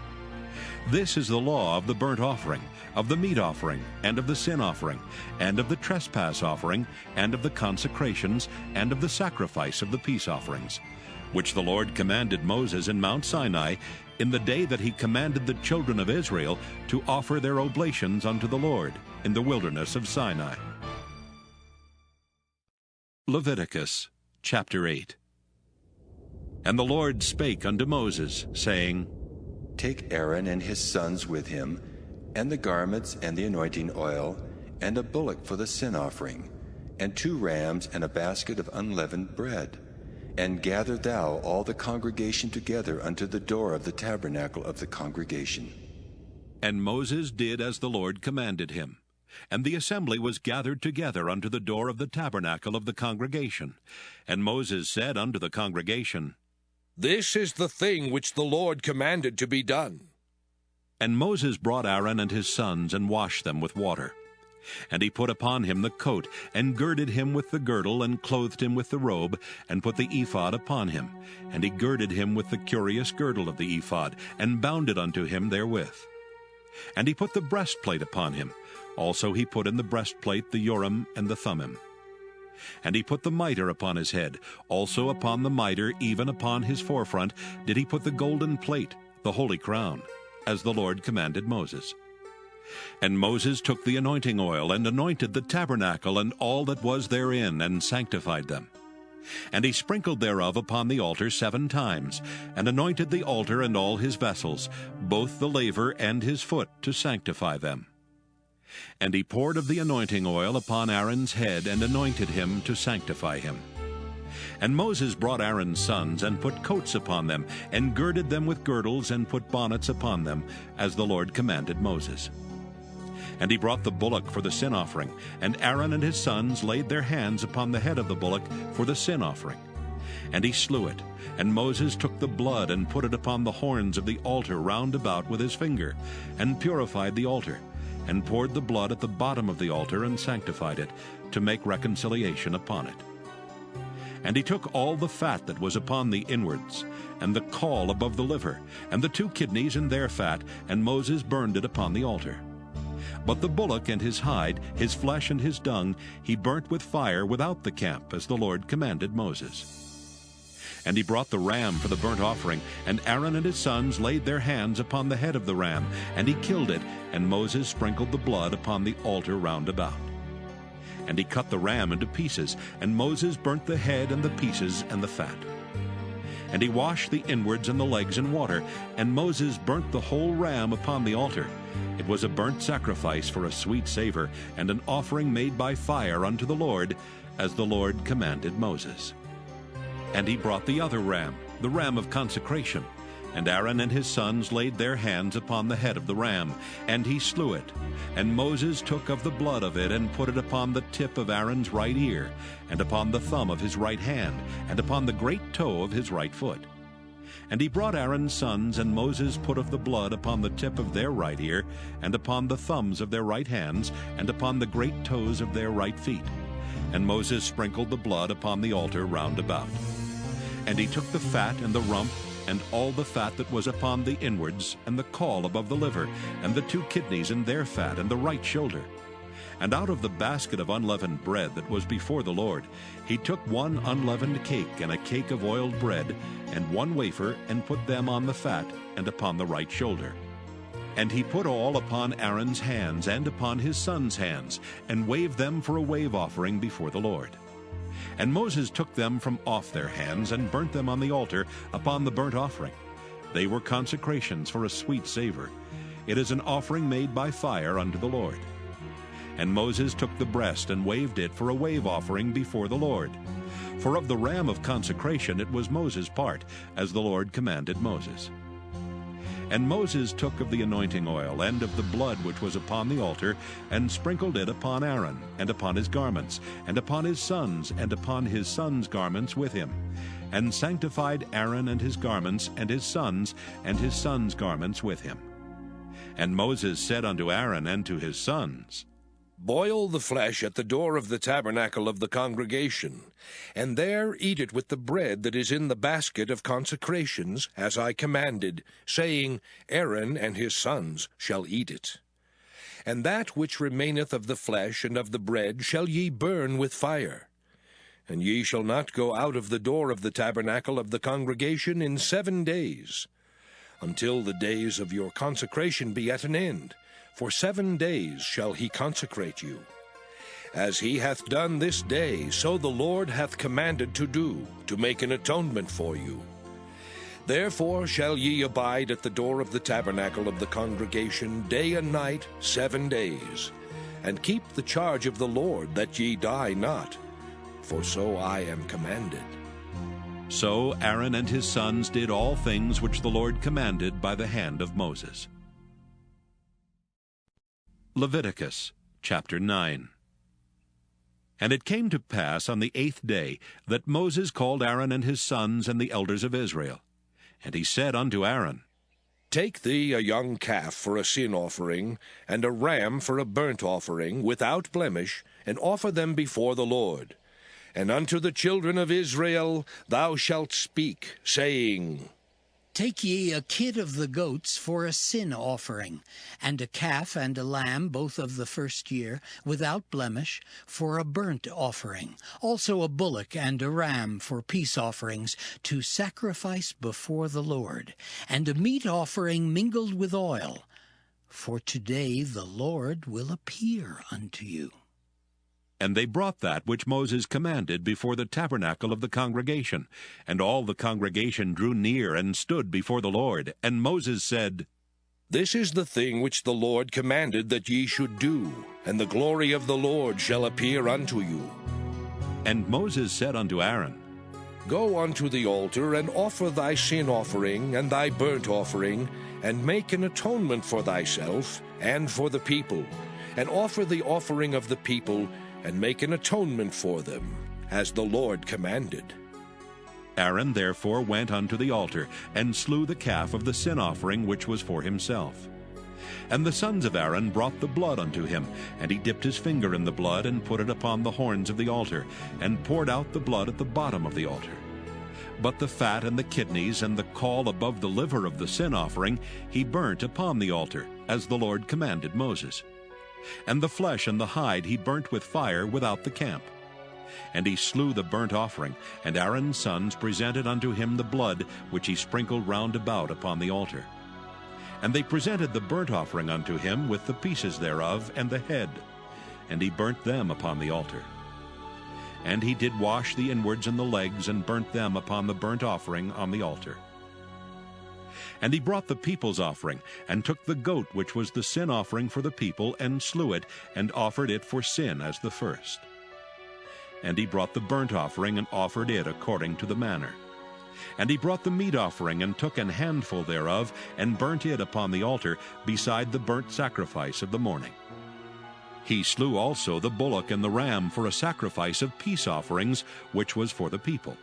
A: This is the law of the burnt offering, of the meat offering, and of the sin offering, and of the trespass offering, and of the consecrations, and of the sacrifice of the peace offerings, which the Lord commanded Moses in Mount Sinai in the day that he commanded the children of Israel to offer their oblations unto the Lord in the wilderness of Sinai. Leviticus chapter 8. And the Lord spake unto Moses, saying,
B: Take Aaron and his sons with him, and the garments and the anointing oil, and a bullock for the sin offering, and 2 rams and a basket of unleavened bread. And gather thou all the congregation together unto the door of the tabernacle of the congregation.
A: And Moses did as the Lord commanded him. And the assembly was gathered together unto the door of the tabernacle of the congregation. And Moses said unto the congregation,
C: This is the thing which the Lord commanded to be done.
A: And Moses brought Aaron and his sons, and washed them with water. And he put upon him the coat, and girded him with the girdle, and clothed him with the robe, and put the ephod upon him. And he girded him with the curious girdle of the ephod, and bound it unto him therewith. And he put the breastplate upon him. Also he put in the breastplate the Urim and the Thummim. And he put the mitre upon his head. Also upon the mitre, even upon his forefront, did he put the golden plate, the holy crown, as the Lord commanded Moses. And Moses took the anointing oil, and anointed the tabernacle and all that was therein, and sanctified them. And he sprinkled thereof upon the altar 7 times, and anointed the altar and all his vessels, both the laver and his foot, to sanctify them. And he poured of the anointing oil upon Aaron's head, and anointed him to sanctify him. And Moses brought Aaron's sons, and put coats upon them, and girded them with girdles, and put bonnets upon them, as the Lord commanded Moses. And he brought the bullock for the sin offering, and Aaron and his sons laid their hands upon the head of the bullock for the sin offering. And he slew it, and Moses took the blood, and put it upon the horns of the altar round about with his finger, and purified the altar, and poured the blood at the bottom of the altar, and sanctified it, to make reconciliation upon it. And he took all the fat that was upon the inwards, and the caul above the liver, and the 2 kidneys and their fat, and Moses burned it upon the altar. But the bullock and his hide, his flesh and his dung, he burnt with fire without the camp, as the Lord commanded Moses. And he brought the ram for the burnt offering, and Aaron and his sons laid their hands upon the head of the ram, and he killed it, and Moses sprinkled the blood upon the altar round about. And he cut the ram into pieces, and Moses burnt the head and the pieces and the fat. And he washed the inwards and the legs in water, and Moses burnt the whole ram upon the altar. It was a burnt sacrifice for a sweet savor, and an offering made by fire unto the Lord, as the Lord commanded Moses. And he brought the other ram, the ram of consecration, and Aaron and his sons laid their hands upon the head of the ram, and he slew it. And Moses took of the blood of it, and put it upon the tip of Aaron's right ear, and upon the thumb of his right hand, and upon the great toe of his right foot. And he brought Aaron's sons, and Moses put of the blood upon the tip of their right ear, and upon the thumbs of their right hands, and upon the great toes of their right feet. And Moses sprinkled the blood upon the altar round about. And he took the fat and the rump, and all the fat that was upon the inwards, and the caul above the liver, and the 2 kidneys and their fat, and the right shoulder. And out of the basket of unleavened bread that was before the Lord, he took 1 unleavened cake, and a cake of oiled bread, and 1 wafer, and put them on the fat, and upon the right shoulder. And he put all upon Aaron's hands, and upon his sons' hands, and waved them for a wave offering before the Lord. And Moses took them from off their hands, and burnt them on the altar upon the burnt offering. They were consecrations for a sweet savor. It is an offering made by fire unto the Lord. And Moses took the breast, and waved it for a wave offering before the Lord. For of the ram of consecration it was Moses' part, as the Lord commanded Moses. And Moses took of the anointing oil, and of the blood which was upon the altar, and sprinkled it upon Aaron, and upon his garments, and upon his sons, and upon his sons' garments with him, and sanctified Aaron and his garments, and his sons' garments with him. And Moses said unto Aaron and to his sons,
C: Boil the flesh at the door of the tabernacle of the congregation, and there eat it with the bread that is in the basket of consecrations, as I commanded, saying, Aaron and his sons shall eat it. And that which remaineth of the flesh and of the bread shall ye burn with fire. And ye shall not go out of the door of the tabernacle of the congregation in 7 days, until the days of your consecration be at an end. For 7 days shall he consecrate you. As he hath done this day, so the Lord hath commanded to do, to make an atonement for you. Therefore shall ye abide at the door of the tabernacle of the congregation day and night 7 days, and keep the charge of the Lord, that ye die not, for so I am commanded.
A: So Aaron and his sons did all things which the Lord commanded by the hand of Moses. Leviticus chapter 9. And it came to pass on the 8th day that Moses called Aaron and his sons and the elders of Israel. And he said unto Aaron,
C: Take thee a young calf for a sin offering, and a ram for a burnt offering, without blemish, and offer them before the Lord. And unto the children of Israel thou shalt speak, saying,
D: Take ye a kid of the goats for a sin offering, and a calf and a lamb, both of the first year, without blemish, for a burnt offering. Also a bullock and a ram for peace offerings, to sacrifice before the Lord, and a meat offering mingled with oil. For today the Lord will appear unto you.
A: And they brought that which Moses commanded before the tabernacle of the congregation. And all the congregation drew near and stood before the Lord. And Moses said,
C: This is the thing which the Lord commanded that ye should do, and the glory of the Lord shall appear unto you.
A: And Moses said unto Aaron,
C: Go unto the altar, and offer thy sin offering and thy burnt offering, and make an atonement for thyself and for the people, and offer the offering of the people, and make an atonement for them, as the Lord commanded.
A: Aaron therefore went unto the altar, and slew the calf of the sin offering which was for himself. And the sons of Aaron brought the blood unto him, and he dipped his finger in the blood, and put it upon the horns of the altar, and poured out the blood at the bottom of the altar. But the fat and the kidneys and the caul above the liver of the sin offering he burnt upon the altar, as the Lord commanded Moses. And the flesh and the hide he burnt with fire without the camp. And he slew the burnt offering, and Aaron's sons presented unto him the blood which he sprinkled round about upon the altar. And they presented the burnt offering unto him with the pieces thereof and the head, and he burnt them upon the altar. And he did wash the inwards and the legs, and burnt them upon the burnt offering on the altar. And he brought the people's offering, and took the goat which was the sin offering for the people, and slew it, and offered it for sin as the first. And he brought the burnt offering, and offered it according to the manner. And he brought the meat offering, and took an handful thereof, and burnt it upon the altar, beside the burnt sacrifice of the morning. He slew also the bullock and the ram for a sacrifice of peace offerings, which was for the people.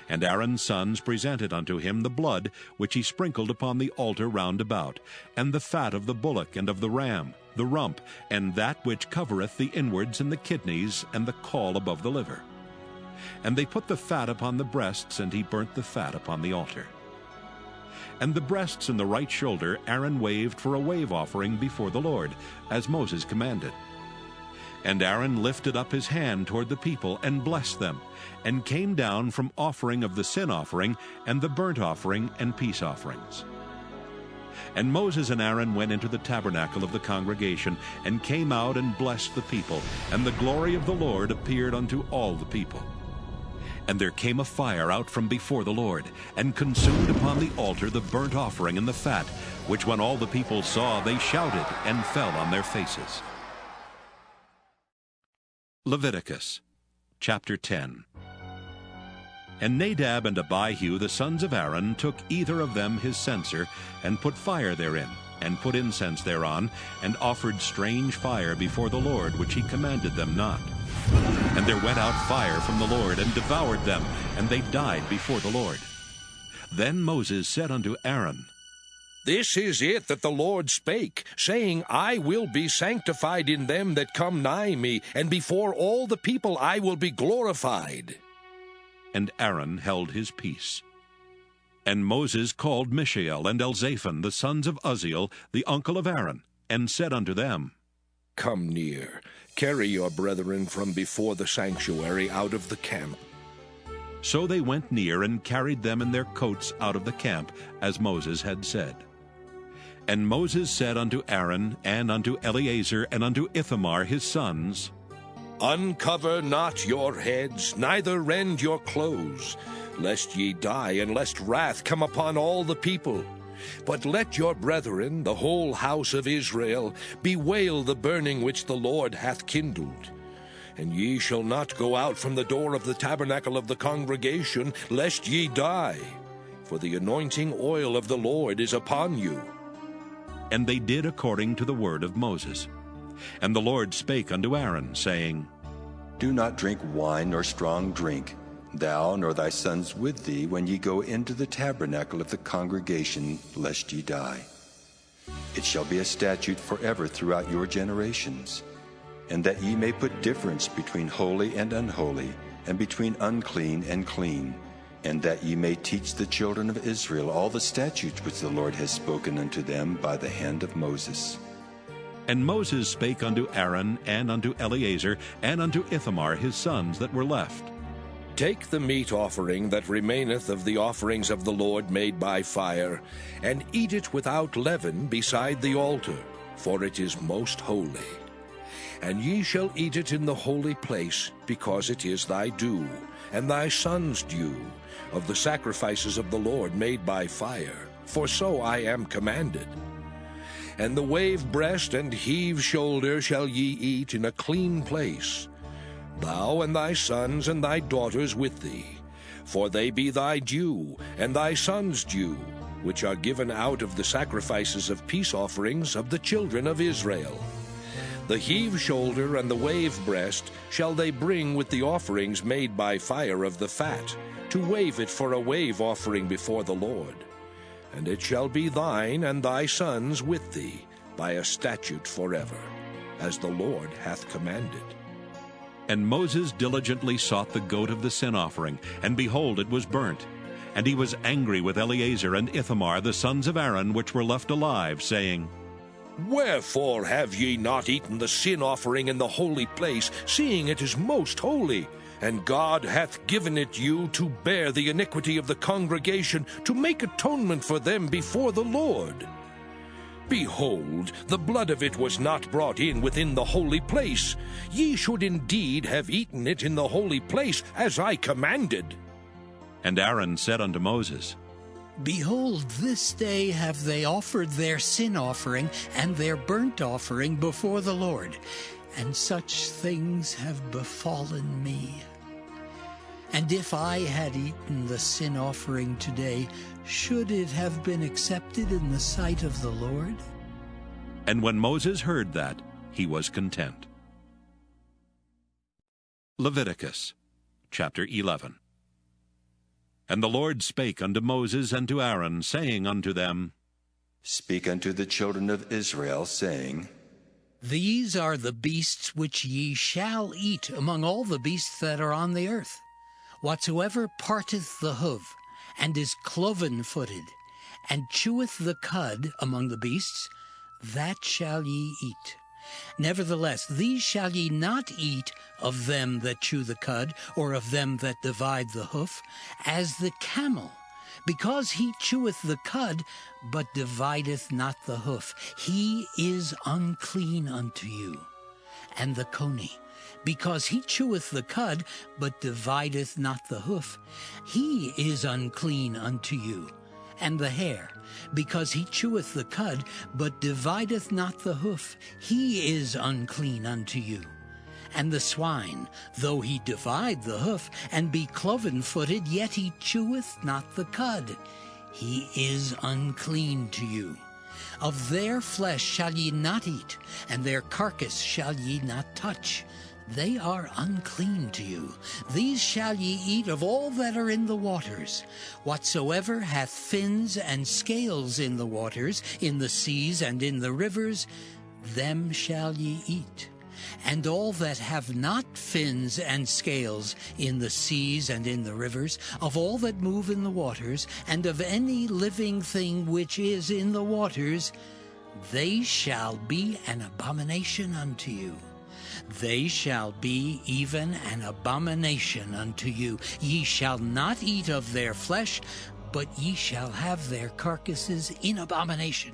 A: And Aaron's sons presented unto him the blood which he sprinkled upon the altar round about, and the fat of the bullock and of the ram, the rump, and that which covereth the inwards and the kidneys, and the caul above the liver. And they put the fat upon the breasts, and he burnt the fat upon the altar. And the breasts and the right shoulder Aaron waved for a wave offering before the Lord, as Moses commanded. And Aaron lifted up his hand toward the people, and blessed them, and came down from offering of the sin offering, and the burnt offering, and peace offerings. And Moses and Aaron went into the tabernacle of the congregation, and came out and blessed the people, and the glory of the Lord appeared unto all the people. And there came a fire out from before the Lord, and consumed upon the altar the burnt offering and the fat, which when all the people saw, they shouted, and fell on their faces. Leviticus chapter 10. And Nadab and Abihu the sons of Aaron took either of them his censer, and put fire therein, and put incense thereon, and offered strange fire before the Lord, which he commanded them not. And there went out fire from the Lord, and devoured them, and they died before the Lord. Then Moses said unto Aaron,
C: This is it that the Lord spake, saying, I will be sanctified in them that come nigh me, and before all the people I will be glorified.
A: And Aaron held his peace. And Moses called Mishael and Elzaphan, the sons of Uzziel, the uncle of Aaron, and said unto them,
C: Come near, carry your brethren from before the sanctuary out of the camp.
A: So they went near, and carried them in their coats out of the camp, as Moses had said. And Moses said unto Aaron, and unto Eleazar, and unto Ithamar his sons,
C: Uncover not your heads, neither rend your clothes, lest ye die, and lest wrath come upon all the people. But let your brethren, the whole house of Israel, bewail the burning which the Lord hath kindled. And ye shall not go out from the door of the tabernacle of the congregation, lest ye die, for the anointing oil of the Lord is upon you.
A: And they did according to the word of Moses. And the Lord spake unto Aaron, saying,
B: Do not drink wine nor strong drink, thou nor thy sons with thee, when ye go into the tabernacle of the congregation, lest ye die. It shall be a statute forever throughout your generations, and that ye may put difference between holy and unholy, and between unclean and clean, and that ye may teach the children of Israel all the statutes which the Lord has spoken unto them by the hand of Moses.
A: And Moses spake unto Aaron, and unto Eleazar, and unto Ithamar his sons that were left.
C: Take the meat offering that remaineth of the offerings of the Lord made by fire, and eat it without leaven beside the altar, for it is most holy. And ye shall eat it in the holy place, because it is thy due, and thy son's due, of the sacrifices of the Lord made by fire, for so I am commanded. And the wave breast and heave shoulder shall ye eat in a clean place, thou and thy sons and thy daughters with thee, for they be thy due, and thy sons' due, which are given out of the sacrifices of peace offerings of the children of Israel. The heave shoulder and the wave breast shall they bring with the offerings made by fire of the fat, to wave it for a wave offering before the Lord. And it shall be thine and thy sons with thee, by a statute forever, as the Lord hath commanded.
A: And Moses diligently sought the goat of the sin offering, and behold, it was burnt. And he was angry with Eleazar and Ithamar, the sons of Aaron, which were left alive, saying,
C: Wherefore have ye not eaten the sin offering in the holy place, seeing it is most holy? And God hath given it you to bear the iniquity of the congregation, to make atonement for them before the Lord. Behold, the blood of it was not brought in within the holy place. Ye should indeed have eaten it in the holy place, as I commanded.
A: And Aaron said unto Moses,
D: Behold, this day have they offered their sin offering and their burnt offering before the Lord, and such things have befallen me. And if I had eaten the sin offering today, should it have been accepted in the sight of the Lord?
A: And when Moses heard that, he was content. Leviticus chapter 11. And the Lord spake unto Moses and to Aaron, saying unto them,
B: Speak unto the children of Israel, saying,
D: These are the beasts which ye shall eat among all the beasts that are on the earth. Whatsoever parteth the hoof, and is cloven-footed, and cheweth the cud among the beasts, that shall ye eat. Nevertheless, these shall ye not eat of them that chew the cud, or of them that divide the hoof, as the camel, because he cheweth the cud, but divideth not the hoof. He is unclean unto you. And the coney, because he cheweth the cud, but divideth not the hoof. He is unclean unto you. And the hare, because he cheweth the cud, but divideth not the hoof. He is unclean unto you. And the swine, though he divide the hoof, and be cloven-footed, yet he cheweth not the cud. He is unclean to you. Of their flesh shall ye not eat, and their carcass shall ye not touch. They are unclean to you. These shall ye eat of all that are in the waters. Whatsoever hath fins and scales in the waters, in the seas and in the rivers, them shall ye eat. And all that have not fins and scales in the seas and in the rivers, of all that move in the waters, and of any living thing which is in the waters, they shall be an abomination unto you. They shall be even an abomination unto you. Ye shall not eat of their flesh, but ye shall have their carcasses in abomination.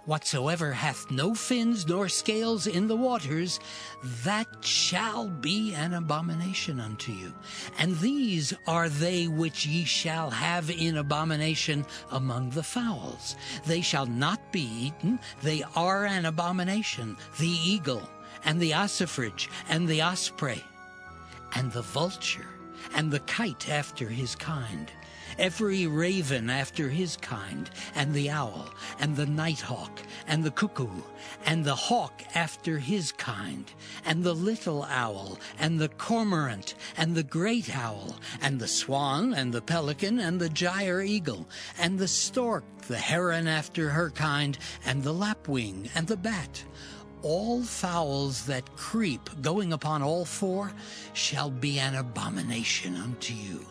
D: Whatsoever hath no fins nor scales in the waters, that shall be an abomination unto you. And these are they which ye shall have in abomination among the fowls. They shall not be eaten, they are an abomination: the eagle, and the ossifrage, and the osprey, and the vulture, and the kite after his kind, every raven after his kind, and the owl, and the nighthawk, and the cuckoo, and the hawk after his kind, and the little owl, and the cormorant, and the great owl, and the swan, and the pelican, and the gyre eagle, and the stork, the heron after her kind, and the lapwing, and the bat. All fowls that creep, going upon all four, shall be an abomination unto you.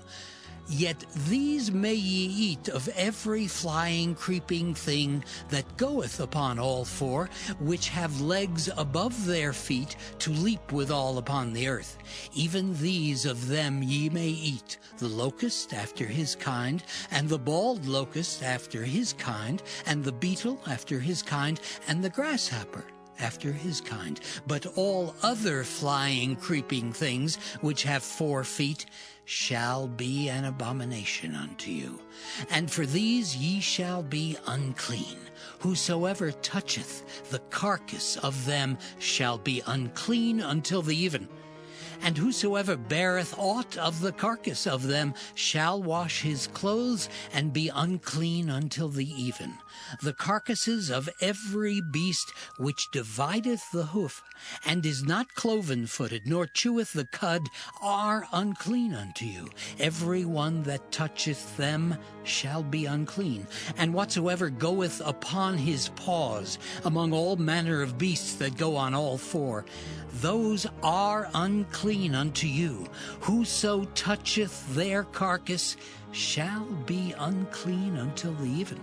D: Yet these may ye eat of every flying, creeping thing that goeth upon all four, which have legs above their feet to leap withal upon the earth. Even these of them ye may eat, the locust after his kind, and the bald locust after his kind, and the beetle after his kind, and the grasshopper after his kind. But all other flying, creeping things which have 4 feet shall be an abomination unto you. And for these ye shall be unclean. Whosoever toucheth the carcass of them shall be unclean until the even. And whosoever beareth aught of the carcass of them shall wash his clothes, and be unclean until the even. The carcasses of every beast which divideth the hoof, and is not cloven-footed, nor cheweth the cud, are unclean unto you. Every one that toucheth them shall be unclean. And whatsoever goeth upon his paws among all manner of beasts that go on all 4, those are unclean unto you. Whoso toucheth their carcass shall be unclean until the even.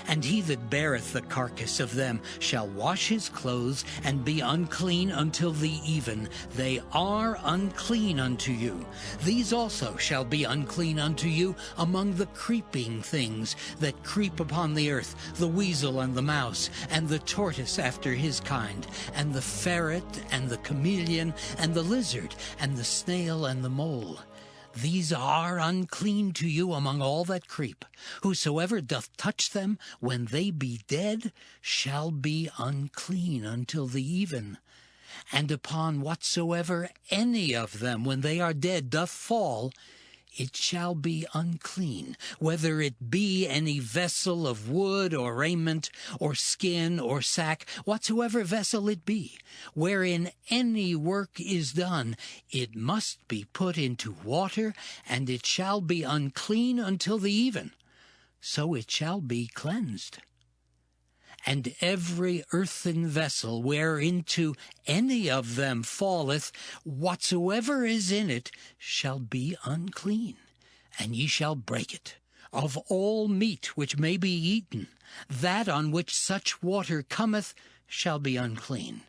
D: And he that beareth the carcass of them shall wash his clothes, and be unclean until the even. They are unclean unto you. These also shall be unclean unto you among the creeping things that creep upon the earth, the weasel and the mouse, and the tortoise after his kind, and the ferret, and the chameleon, and the lizard, and the snail, and the mole. These are unclean to you among all that creep. Whosoever doth touch them when they be dead shall be unclean until the even. And upon whatsoever any of them when they are dead doth fall, it shall be unclean, whether it be any vessel of wood or raiment or skin or sack, whatsoever vessel it be, wherein any work is done, it must be put into water, and it shall be unclean until the even. So it shall be cleansed. And every earthen vessel whereinto any of them falleth, whatsoever is in it shall be unclean, and ye shall break it. Of all meat which may be eaten, that on which such water cometh shall be unclean.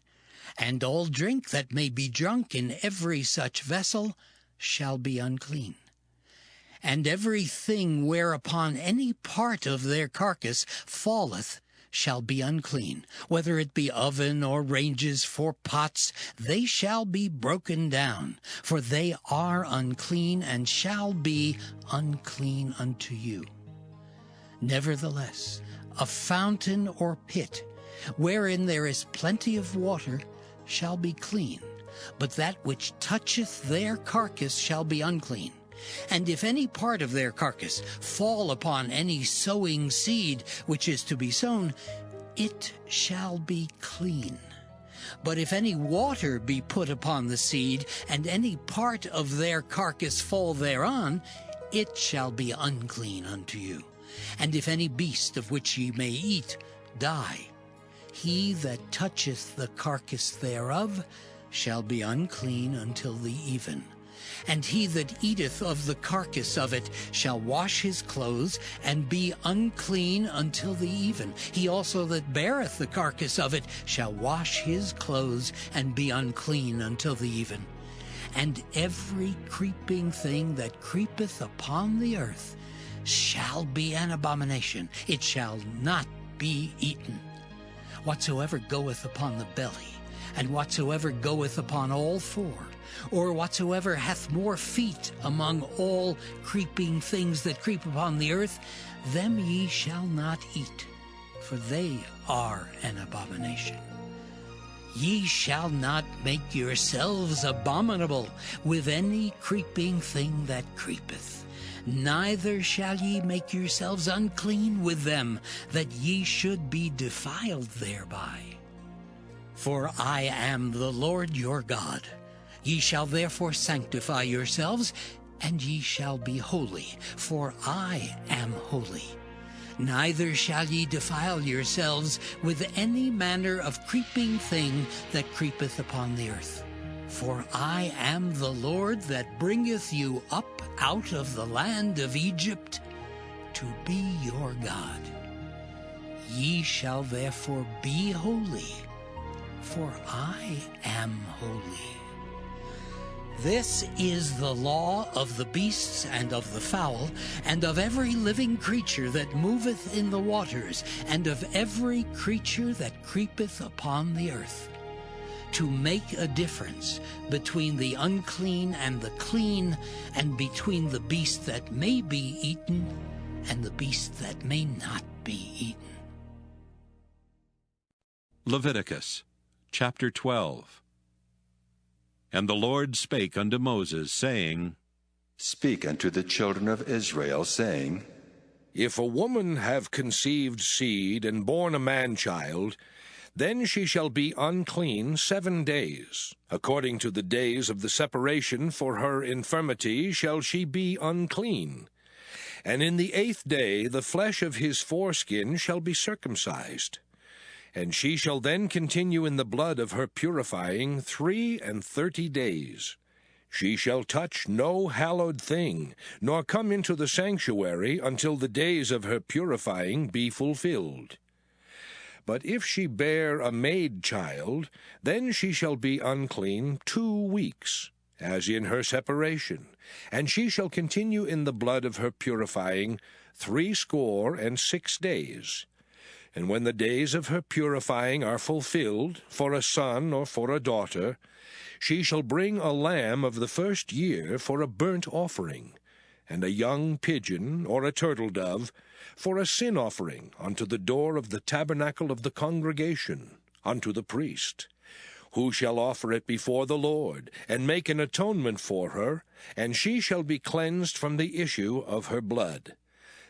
D: And all drink that may be drunk in every such vessel shall be unclean. And every thing whereupon any part of their carcass falleth shall be unclean, whether it be oven or ranges for pots, they shall be broken down, for they are unclean, and shall be unclean unto you. Nevertheless, a fountain or pit, wherein there is plenty of water, shall be clean, but that which toucheth their carcass shall be unclean. And if any part of their carcass fall upon any sowing seed which is to be sown, it shall be clean. But if any water be put upon the seed, and any part of their carcass fall thereon, it shall be unclean unto you. And if any beast of which ye may eat die, he that toucheth the carcass thereof shall be unclean until the even. And he that eateth of the carcass of it shall wash his clothes, and be unclean until the even. He also that beareth the carcass of it shall wash his clothes, and be unclean until the even. And every creeping thing that creepeth upon the earth shall be an abomination. It shall not be eaten. Whatsoever goeth upon the belly, and whatsoever goeth upon all 4, or whatsoever hath more feet among all creeping things that creep upon the earth, them ye shall not eat, for they are an abomination. Ye shall not make yourselves abominable with any creeping thing that creepeth, neither shall ye make yourselves unclean with them, that ye should be defiled thereby. For I am the Lord your God. Ye shall therefore sanctify yourselves, and ye shall be holy, for I am holy. Neither shall ye defile yourselves with any manner of creeping thing that creepeth upon the earth. For I am the Lord that bringeth you up out of the land of Egypt, to be your God. Ye shall therefore be holy, for I am holy. This is the law of the beasts and of the fowl, and of every living creature that moveth in the waters, and of every creature that creepeth upon the earth, to make a difference between the unclean and the clean, and between the beast that may be eaten and the beast that may not be eaten.
A: Leviticus chapter 12. And the Lord spake unto Moses, saying,
B: Speak unto the children of Israel, saying,
C: If a woman have conceived seed and born a man-child, then she shall be unclean 7 days. According to the days of the separation for her infirmity shall she be unclean. And in the 8th day the flesh of his foreskin shall be circumcised. And she shall then continue in the blood of her purifying 33 days. She shall touch no hallowed thing, nor come into the sanctuary until the days of her purifying be fulfilled. But if she bear a maid child, then she shall be unclean 2 weeks, as in her separation, and she shall continue in the blood of her purifying 66 days. And when the days of her purifying are fulfilled, for a son or for a daughter, she shall bring a lamb of the 1st year for a burnt offering, and a young pigeon or a turtle dove for a sin offering unto the door of the tabernacle of the congregation, unto the priest, who shall offer it before the Lord, and make an atonement for her, and she shall be cleansed from the issue of her blood.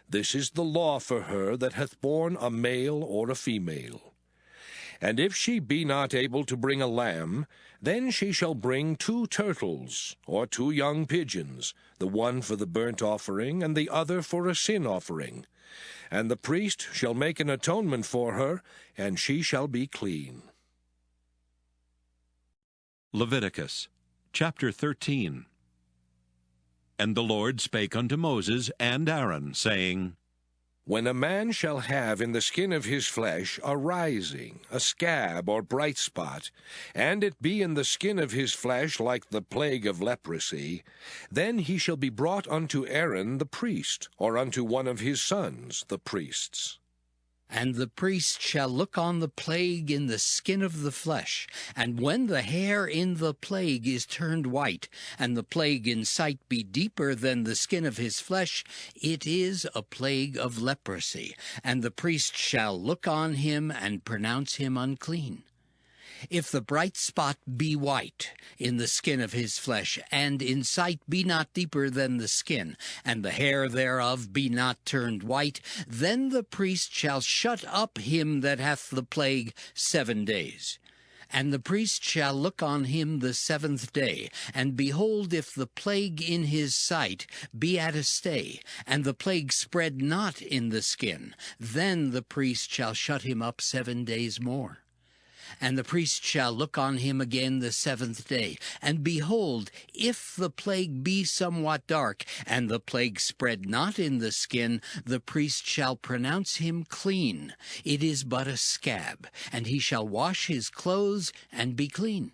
C: This is the law for her that hath borne a male or a female. And if she be not able to bring a lamb, then she shall bring 2 turtles, or 2 young pigeons, the one for the burnt offering, and the other for a sin offering. And the priest shall make an atonement for her, and she shall be clean.
A: Leviticus chapter 13. And the Lord spake unto Moses and Aaron, saying,
C: When a man shall have in the skin of his flesh a rising, a scab, or bright spot, and it be in the skin of his flesh like the plague of leprosy, then he shall be brought unto Aaron the priest, or unto one of his sons, the priests.
D: And the priest shall look on the plague in the skin of the flesh, and when the hair in the plague is turned white, and the plague in sight be deeper than the skin of his flesh, it is a plague of leprosy, and the priest shall look on him and pronounce him unclean. If the bright spot be white in the skin of his flesh, and in sight be not deeper than the skin, and the hair thereof be not turned white, then the priest shall shut up him that hath the plague 7 days. And the priest shall look on him the 7th day, and behold, if the plague in his sight be at a stay, and the plague spread not in the skin, then the priest shall shut him up 7 days more. And the priest shall look on him again the 7th day, and behold, if the plague be somewhat dark, and the plague spread not in the skin, the priest shall pronounce him clean. It is but a scab, and he shall wash his clothes and be clean.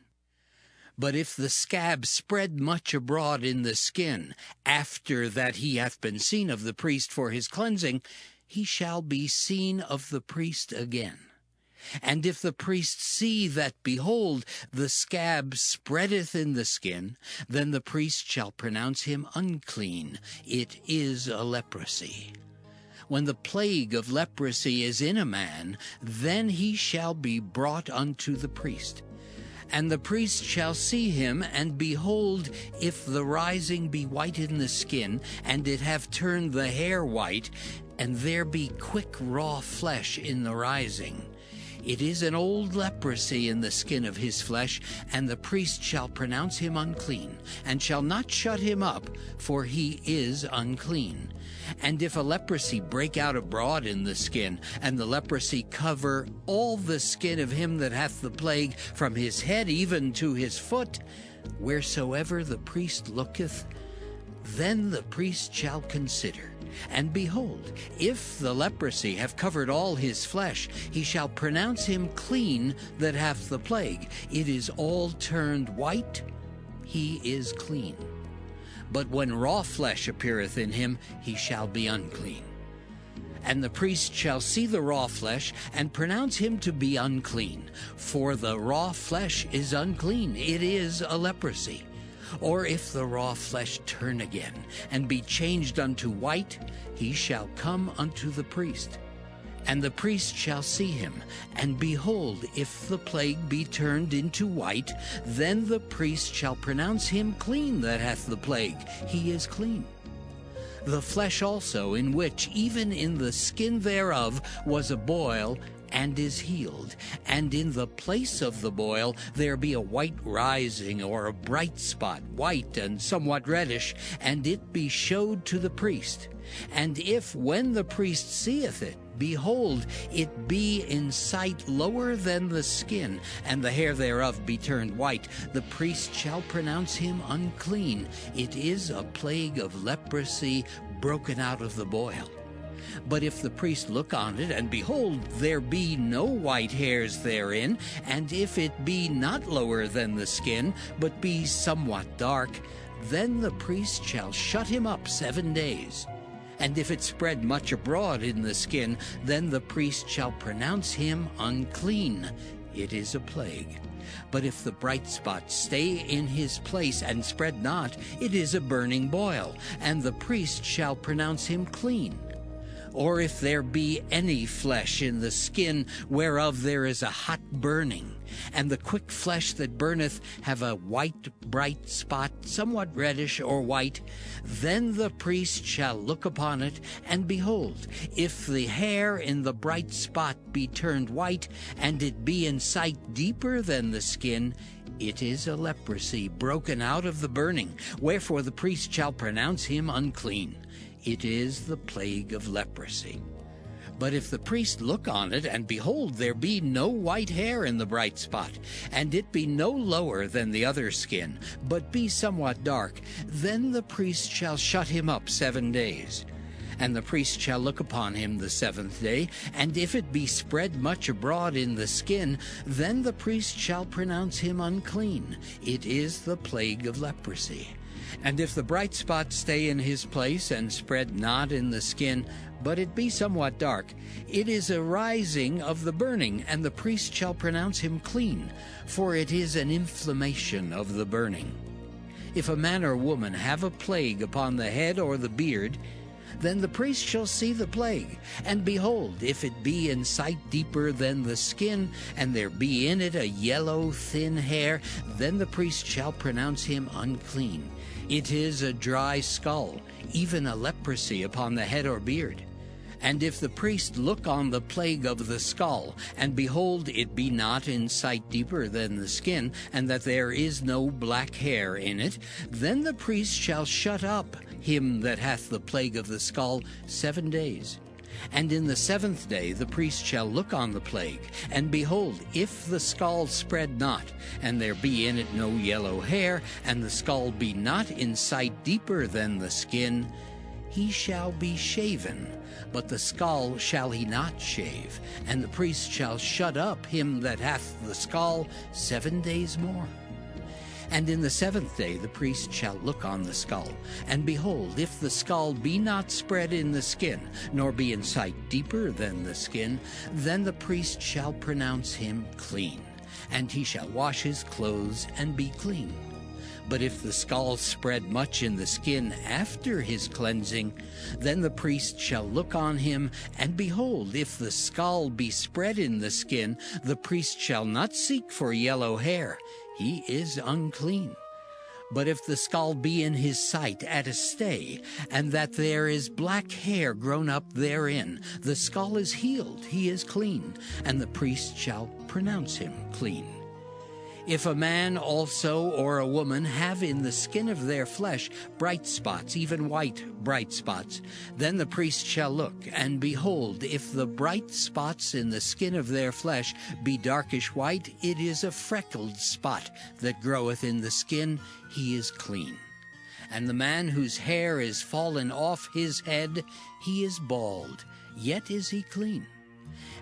D: But if the scab spread much abroad in the skin, after that he hath been seen of the priest for his cleansing, he shall be seen of the priest again. And if the priest see that, behold, the scab spreadeth in the skin, then the priest shall pronounce him unclean. It is a leprosy. When the plague of leprosy is in a man, then he shall be brought unto the priest. And the priest shall see him, and behold, if the rising be white in the skin, and it have turned the hair white, and there be quick raw flesh in the rising, it is an old leprosy in the skin of his flesh, and the priest shall pronounce him unclean, and shall not shut him up, for he is unclean. And if a leprosy break out abroad in the skin, and the leprosy cover all the skin of him that hath the plague, from his head even to his foot, wheresoever the priest looketh, then the priest shall consider. And behold, if the leprosy have covered all his flesh, he shall pronounce him clean that hath the plague. It is all turned white, he is clean. But when raw flesh appeareth in him, he shall be unclean. And the priest shall see the raw flesh, and pronounce him to be unclean. For the raw flesh is unclean, it is a leprosy. Or if the raw flesh turn again, and be changed unto white, he shall come unto the priest. And the priest shall see him, and behold, if the plague be turned into white, then the priest shall pronounce him clean that hath the plague, he is clean. The flesh also, in which even in the skin thereof was a boil, and is healed, and in the place of the boil there be a white rising, or a bright spot, white and somewhat reddish, and it be showed to the priest. And if, when the priest seeth it, behold, it be in sight lower than the skin, and the hair thereof be turned white, the priest shall pronounce him unclean. It is a plague of leprosy broken out of the boil. But if the priest look on it, and behold, there be no white hairs therein, and if it be not lower than the skin, but be somewhat dark, then the priest shall shut him up 7 days. And if it spread much abroad in the skin, then the priest shall pronounce him unclean. It is a plague. But if the bright spot stay in his place and spread not, it is a burning boil, and the priest shall pronounce him clean. Or if there be any flesh in the skin whereof there is a hot burning, and the quick flesh that burneth have a white bright spot, somewhat reddish or white, then the priest shall look upon it, and behold, if the hair in the bright spot be turned white, and it be in sight deeper than the skin, it is a leprosy broken out of the burning, wherefore the priest shall pronounce him unclean. It is the plague of leprosy. But if the priest look on it, and behold, there be no white hair in the bright spot, and it be no lower than the other skin, but be somewhat dark, then the priest shall shut him up 7 days. And the priest shall look upon him the 7th day, and if it be spread much abroad in the skin, then the priest shall pronounce him unclean. It is the plague of leprosy. And if the bright spot stay in his place, and spread not in the skin, but it be somewhat dark, it is a rising of the burning, and the priest shall pronounce him clean, for it is an inflammation of the burning. If a man or woman have a plague upon the head or the beard, then the priest shall see the plague, and behold, if it be in sight deeper than the skin, and there be in it a yellow thin hair, then the priest shall pronounce him unclean. It is a dry skull, even a leprosy upon the head or beard. And if the priest look on the plague of the skull, and behold, it be not in sight deeper than the skin, and that there is no black hair in it, then the priest shall shut up him that hath the plague of the skull 7 days. And in the 7th day the priest shall look on the plague, and behold, if the skull spread not, and there be in it no yellow hair, and the skull be not in sight deeper than the skin, he shall be shaven, but the skull shall he not shave, and the priest shall shut up him that hath the skull 7 days more. And in the 7th day the priest shall look on the skull, and behold, if the skull be not spread in the skin, nor be in sight deeper than the skin, then the priest shall pronounce him clean, and he shall wash his clothes and be clean. But if the skull spread much in the skin after his cleansing, then the priest shall look on him, and behold, if the skull be spread in the skin, the priest shall not seek for yellow hair. He is unclean. But if the skull be in his sight at a stay, and that there is black hair grown up therein, the skull is healed, he is clean, and the priest shall pronounce him clean. If a man also or a woman have in the skin of their flesh bright spots, even white bright spots, then the priest shall look, and behold, if the bright spots in the skin of their flesh be darkish white, it is a freckled spot that groweth in the skin, he is clean. And the man whose hair is fallen off his head, he is bald, yet is he clean.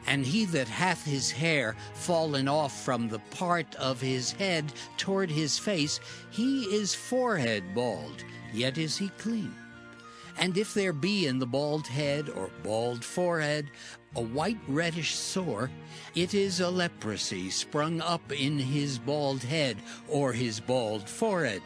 D: And he that hath his hair fallen off from the part of his head toward his face, he is forehead bald, yet is he clean. And if there be in the bald head or bald forehead a white reddish sore, it is a leprosy sprung up in his bald head or his bald forehead.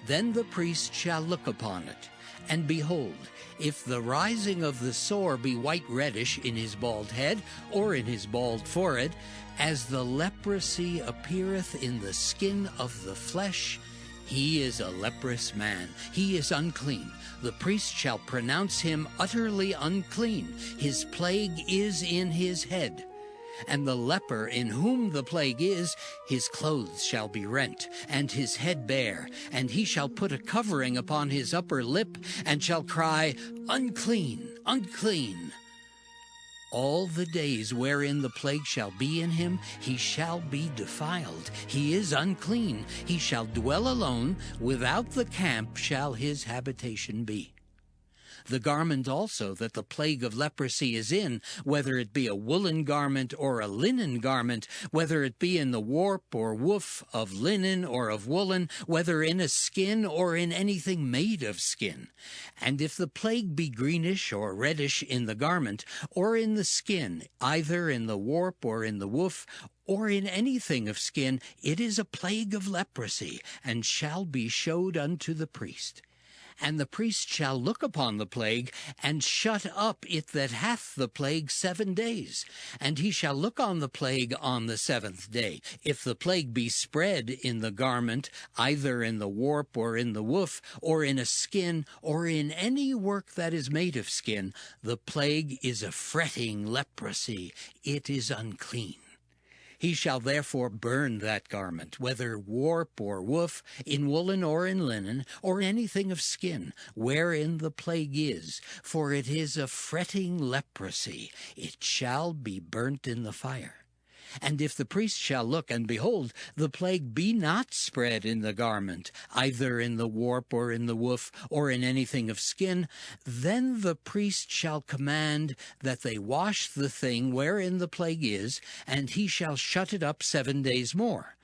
D: Then the priest shall look upon it, and behold, if the rising of the sore be white reddish in his bald head or in his bald forehead, as the leprosy appeareth in the skin of the flesh, he is a leprous man. He is unclean. The priest shall pronounce him utterly unclean. His plague is in his head. And the leper in whom the plague is, his clothes shall be rent, and his head bare, and he shall put a covering upon his upper lip, and shall cry, Unclean, unclean. All the days wherein the plague shall be in him, he shall be defiled. He is unclean. He shall dwell alone. Without the camp shall his habitation be. The garment also that the plague of leprosy is in, whether it be a woolen garment or a linen garment, whether it be in the warp or woof of linen or of woolen, whether in a skin or in anything made of skin. And if the plague be greenish or reddish in the garment, or in the skin, either in the warp or in the woof, or in anything of skin, it is a plague of leprosy, and shall be showed unto the priest. And the priest shall look upon the plague, and shut up it that hath the plague 7 days. And he shall look on the plague on the 7th day. If the plague be spread in the garment, either in the warp or in the woof, or in a skin, or in any work that is made of skin, the plague is a fretting leprosy. It is unclean. He shall therefore burn that garment, whether warp or woof, in woolen or in linen, or anything of skin, wherein the plague is, for it is a fretting leprosy. It shall be burnt in the fire. And if the priest shall look, and behold, the plague be not spread in the garment, either in the warp or in the woof, or in anything of skin, then the priest shall command that they wash the thing wherein the plague is, and he shall shut it up 7 days more.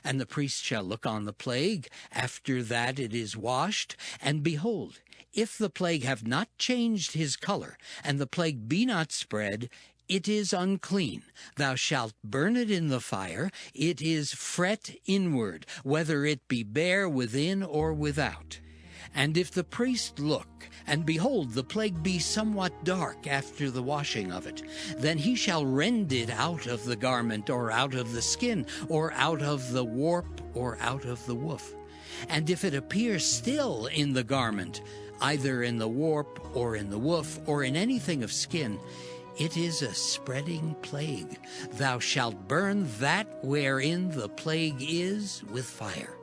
D: And the priest shall look on the plague after that it is washed, and behold, if the plague have not changed his color, and the plague be not spread, it is unclean. Thou shalt burn it in the fire. It is fret inward, whether it be bare within or without. And if the priest look, and behold, the plague be somewhat dark after the washing of it, then he shall rend it out of the garment, or out of the skin, or out of the warp, or out of the woof. And if it appear still in the garment, either in the warp, or in the woof, or in anything of skin, it is a spreading plague. Thou shalt burn that wherein the plague is with fire.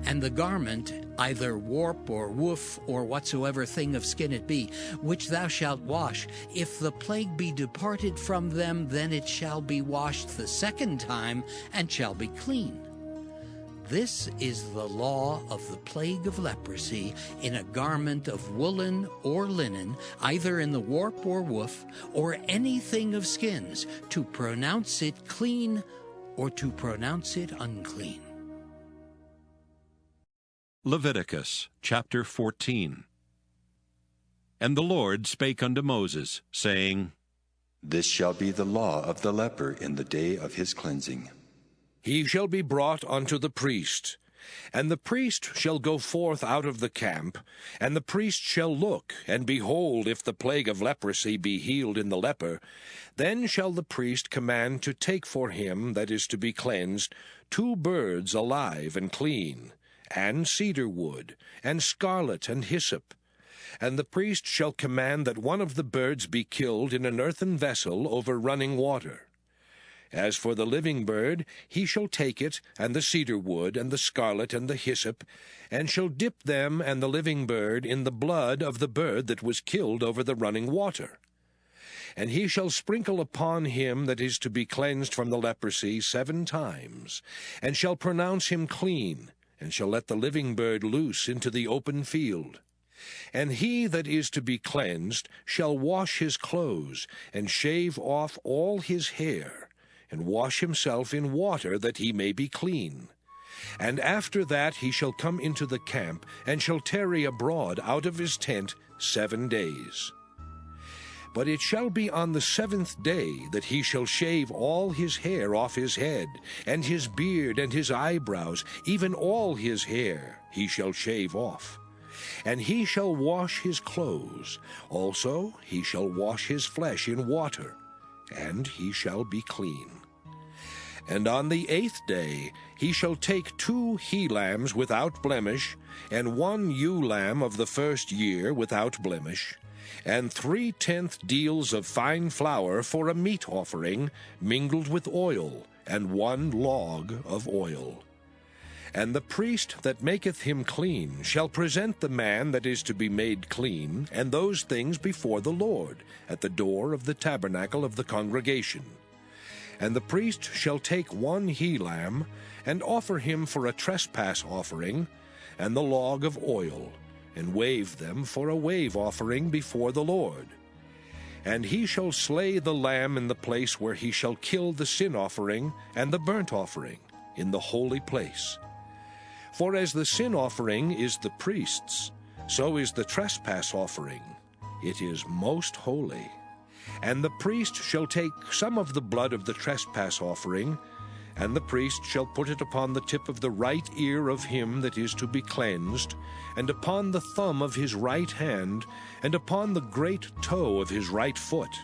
D: And the garment, either warp or woof, or whatsoever thing of skin it be, which thou shalt wash, if the plague be departed from them, then it shall be washed the 2nd time, and shall be clean. This is the law of the plague of leprosy in a garment of woolen or linen, either in the warp or woof, or anything of skins, to pronounce it clean or to pronounce it unclean.
A: Leviticus chapter 14. And the Lord spake unto Moses, saying,
B: This shall be the law of the leper in the day of his cleansing.
C: He shall be brought unto the priest, and the priest shall go forth out of the camp, and the priest shall look, and behold, if the plague of leprosy be healed in the leper, then shall the priest command to take for him that is to be cleansed 2 birds alive and clean, and cedar wood, and scarlet and hyssop. And the priest shall command that one of the birds be killed in an earthen vessel over running water. As for the living bird, he shall take it, and the cedar wood, and the scarlet, and the hyssop, and shall dip them and the living bird in the blood of the bird that was killed over the running water. And he shall sprinkle upon him that is to be cleansed from the leprosy 7 times, and shall pronounce him clean, and shall let the living bird loose into the open field. And he that is to be cleansed shall wash his clothes, and shave off all his hair, and wash himself in water, that he may be clean. And after that he shall come into the camp, and shall tarry abroad out of his tent 7 days. But it shall be on the 7th day that he shall shave all his hair off his head, and his beard and his eyebrows, even all his hair he shall shave off. And he shall wash his clothes, also he shall wash his flesh in water, and he shall be clean. And on the 8th day he shall take 2 he-lambs without blemish, and 1 ewe-lamb of the first year without blemish, and 3/10 deals of fine flour for a meat offering, mingled with oil, and 1 log of oil. And the priest that maketh him clean shall present the man that is to be made clean, and those things before the Lord, at the door of the tabernacle of the congregation. And the priest shall take 1 he-lamb, and offer him for a trespass offering, and the log of oil, and wave them for a wave offering before the Lord. And he shall slay the lamb in the place where he shall kill the sin offering and the burnt offering, in the holy place. For as the sin offering is the priest's, so is the trespass offering. It is most holy. And the priest shall take some of the blood of the trespass offering, and the priest shall put it upon the tip of the right ear of him that is to be cleansed, and upon the thumb of his right hand, and upon the great toe of his right foot.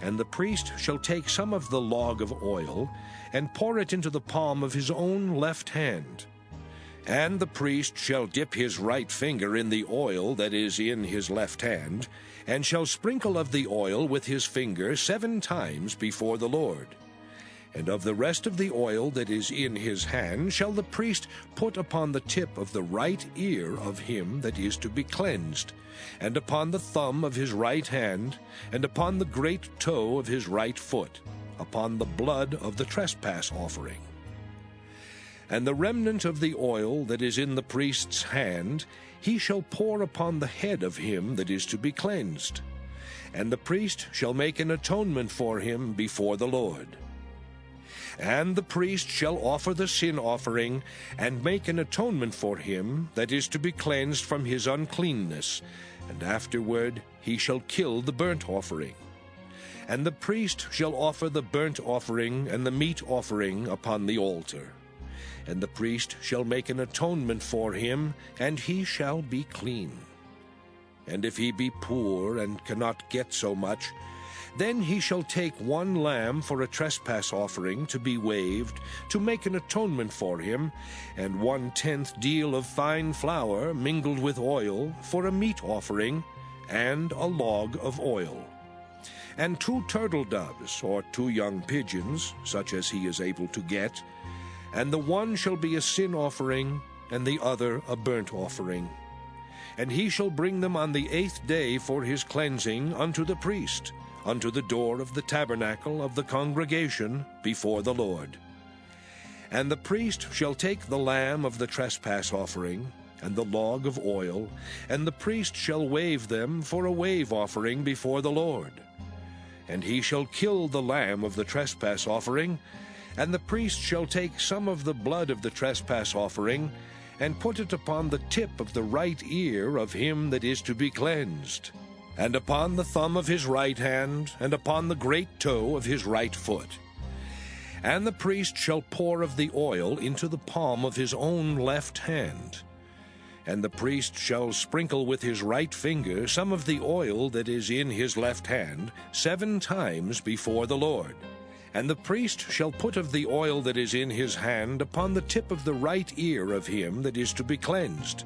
C: And the priest shall take some of the log of oil, and pour it into the palm of his own left hand. And the priest shall dip his right finger in the oil that is in his left hand, and shall sprinkle of the oil with his finger 7 times before the Lord. And of the rest of the oil that is in his hand shall the priest put upon the tip of the right ear of him that is to be cleansed, and upon the thumb of his right hand, and upon the great toe of his right foot, upon the blood of the trespass offering. And the remnant of the oil that is in the priest's hand he shall pour upon the head of him that is to be cleansed. And the priest shall make an atonement for him before the Lord. And the priest shall offer the sin offering, and make an atonement for him that is to be cleansed from his uncleanness, and afterward he shall kill the burnt offering. And the priest shall offer the burnt offering and the meat offering upon the altar. And the priest shall make an atonement for him, and he shall be clean. And if he be poor and cannot get so much, then he shall take 1 lamb for a trespass offering to be waved, to make an atonement for him, and 1/10 deal of fine flour mingled with oil for a meat offering, and a log of oil. And 2 turtle doves, or 2 young pigeons, such as he is able to get, and the one shall be a sin offering, and the other a burnt offering. And he shall bring them on the 8th day for his cleansing unto the priest, unto the door of the tabernacle of the congregation before the Lord. And the priest shall take the lamb of the trespass offering, and the log of oil, and the priest shall wave them for a wave offering before the Lord. And he shall kill the lamb of the trespass offering, and the priest shall take some of the blood of the trespass offering, and put it upon the tip of the right ear of him that is to be cleansed, and upon the thumb of his right hand, and upon the great toe of his right foot. And the priest shall pour of the oil into the palm of his own left hand. And the priest shall sprinkle with his right finger some of the oil that is in his left hand 7 times before the Lord. And the priest shall put of the oil that is in his hand upon the tip of the right ear of him that is to be cleansed,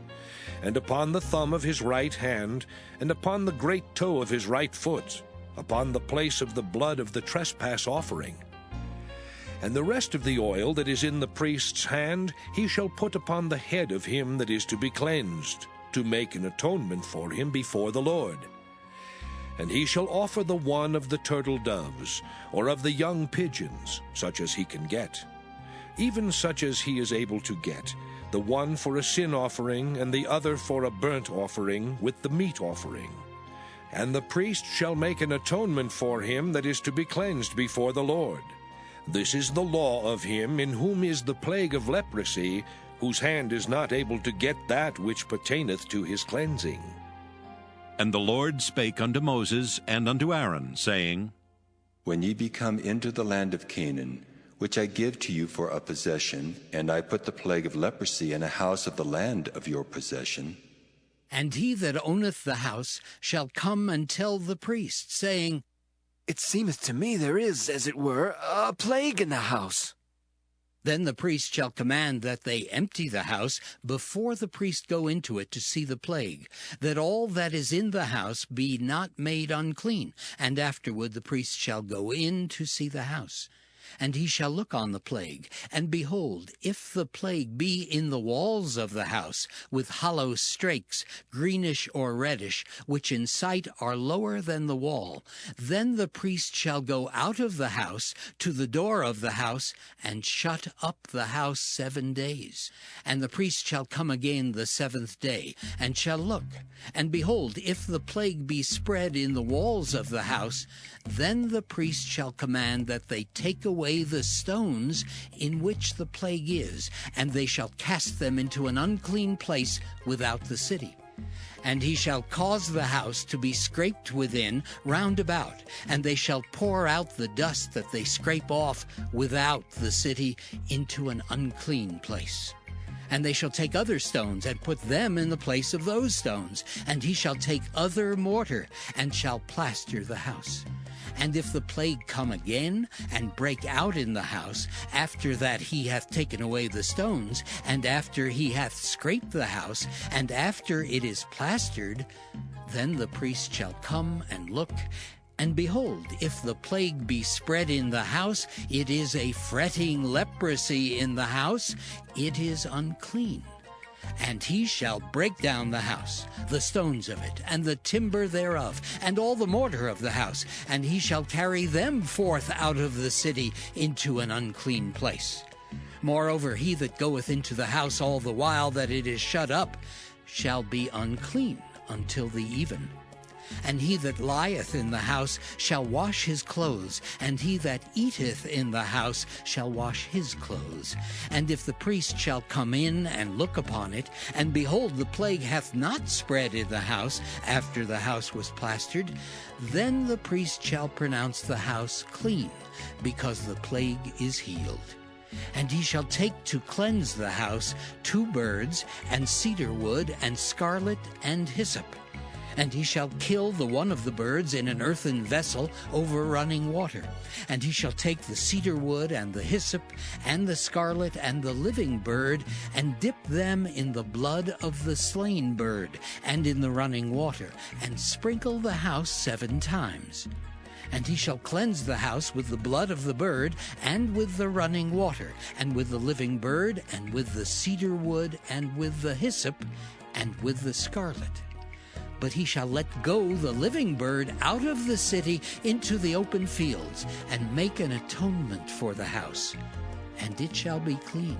C: and upon the thumb of his right hand, and upon the great toe of his right foot, upon the place of the blood of the trespass offering. And the rest of the oil that is in the priest's hand he shall put upon the head of him that is to be cleansed, to make an atonement for him before the Lord. And he shall offer the one of the turtle doves, or of the young pigeons, such as he can get, even such as he is able to get, the one for a sin offering, and the other for a burnt offering with the meat offering. And the priest shall make an atonement for him that is to be cleansed before the Lord. This is the law of him in whom is the plague of leprosy, whose hand is not able to get that which pertaineth to his cleansing.
A: And the Lord spake unto Moses and unto Aaron, saying,
B: When ye be come into the land of Canaan, which I give to you for a possession, and I put the plague of leprosy in a house of the land of your possession,
D: and he that owneth the house shall come and tell the priest, saying,
E: It seemeth to me there is, as it were, a plague in the house.
D: Then the priest shall command that they empty the house before the priest go into it to see the plague, that all that is in the house be not made unclean, and afterward the priest shall go in to see the house. And he shall look on the plague, and behold, if the plague be in the walls of the house, with hollow strakes, greenish or reddish, which in sight are lower than the wall, then the priest shall go out of the house to the door of the house, and shut up the house 7 days. And the priest shall come again the 7th day, and shall look. And behold, if the plague be spread in the walls of the house, then the priest shall command that they take away the stones in which the plague is, and they shall cast them into an unclean place without the city. And he shall cause the house to be scraped within round about, and they shall pour out the dust that they scrape off without the city into an unclean place. And they shall take other stones, and put them in the place of those stones. And he shall take other mortar, and shall plaster the house. And if the plague come again, and break out in the house, after that he hath taken away the stones, and after he hath scraped the house, and after it is plastered, then the priest shall come and look. And behold, if the plague be spread in the house, it is a fretting leprosy in the house, it is unclean. And he shall break down the house, the stones of it, and the timber thereof, and all the mortar of the house, and he shall carry them forth out of the city into an unclean place. Moreover, he that goeth into the house all the while that it is shut up shall be unclean until the even. And he that lieth in the house shall wash his clothes, and he that eateth in the house shall wash his clothes. And if the priest shall come in and look upon it, and behold, the plague hath not spread in the house after the house was plastered, then the priest shall pronounce the house clean, because the plague is healed. And he shall take to cleanse the house 2 birds, and cedar wood, and scarlet, and hyssop. And he shall kill the one of the birds in an earthen vessel over running water. And he shall take the cedar wood, and the hyssop, and the scarlet, and the living bird, and dip them in the blood of the slain bird, and in the running water, and sprinkle the house 7 times. And he shall cleanse the house with the blood of the bird, and with the running water, and with the living bird, and with the cedar wood, and with the hyssop, and with the scarlet. But he shall let go the living bird out of the city into the open fields, and make an atonement for the house, and it shall be clean.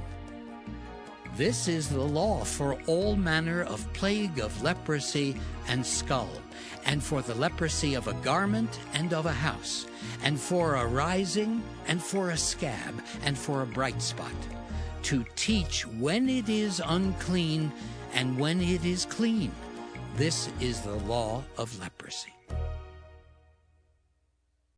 D: This is the law for all manner of plague of leprosy and skull, and for the leprosy of a garment and of a house, and for a rising, and for a scab, and for a bright spot, to teach when it is unclean and when it is clean. This is the law of leprosy.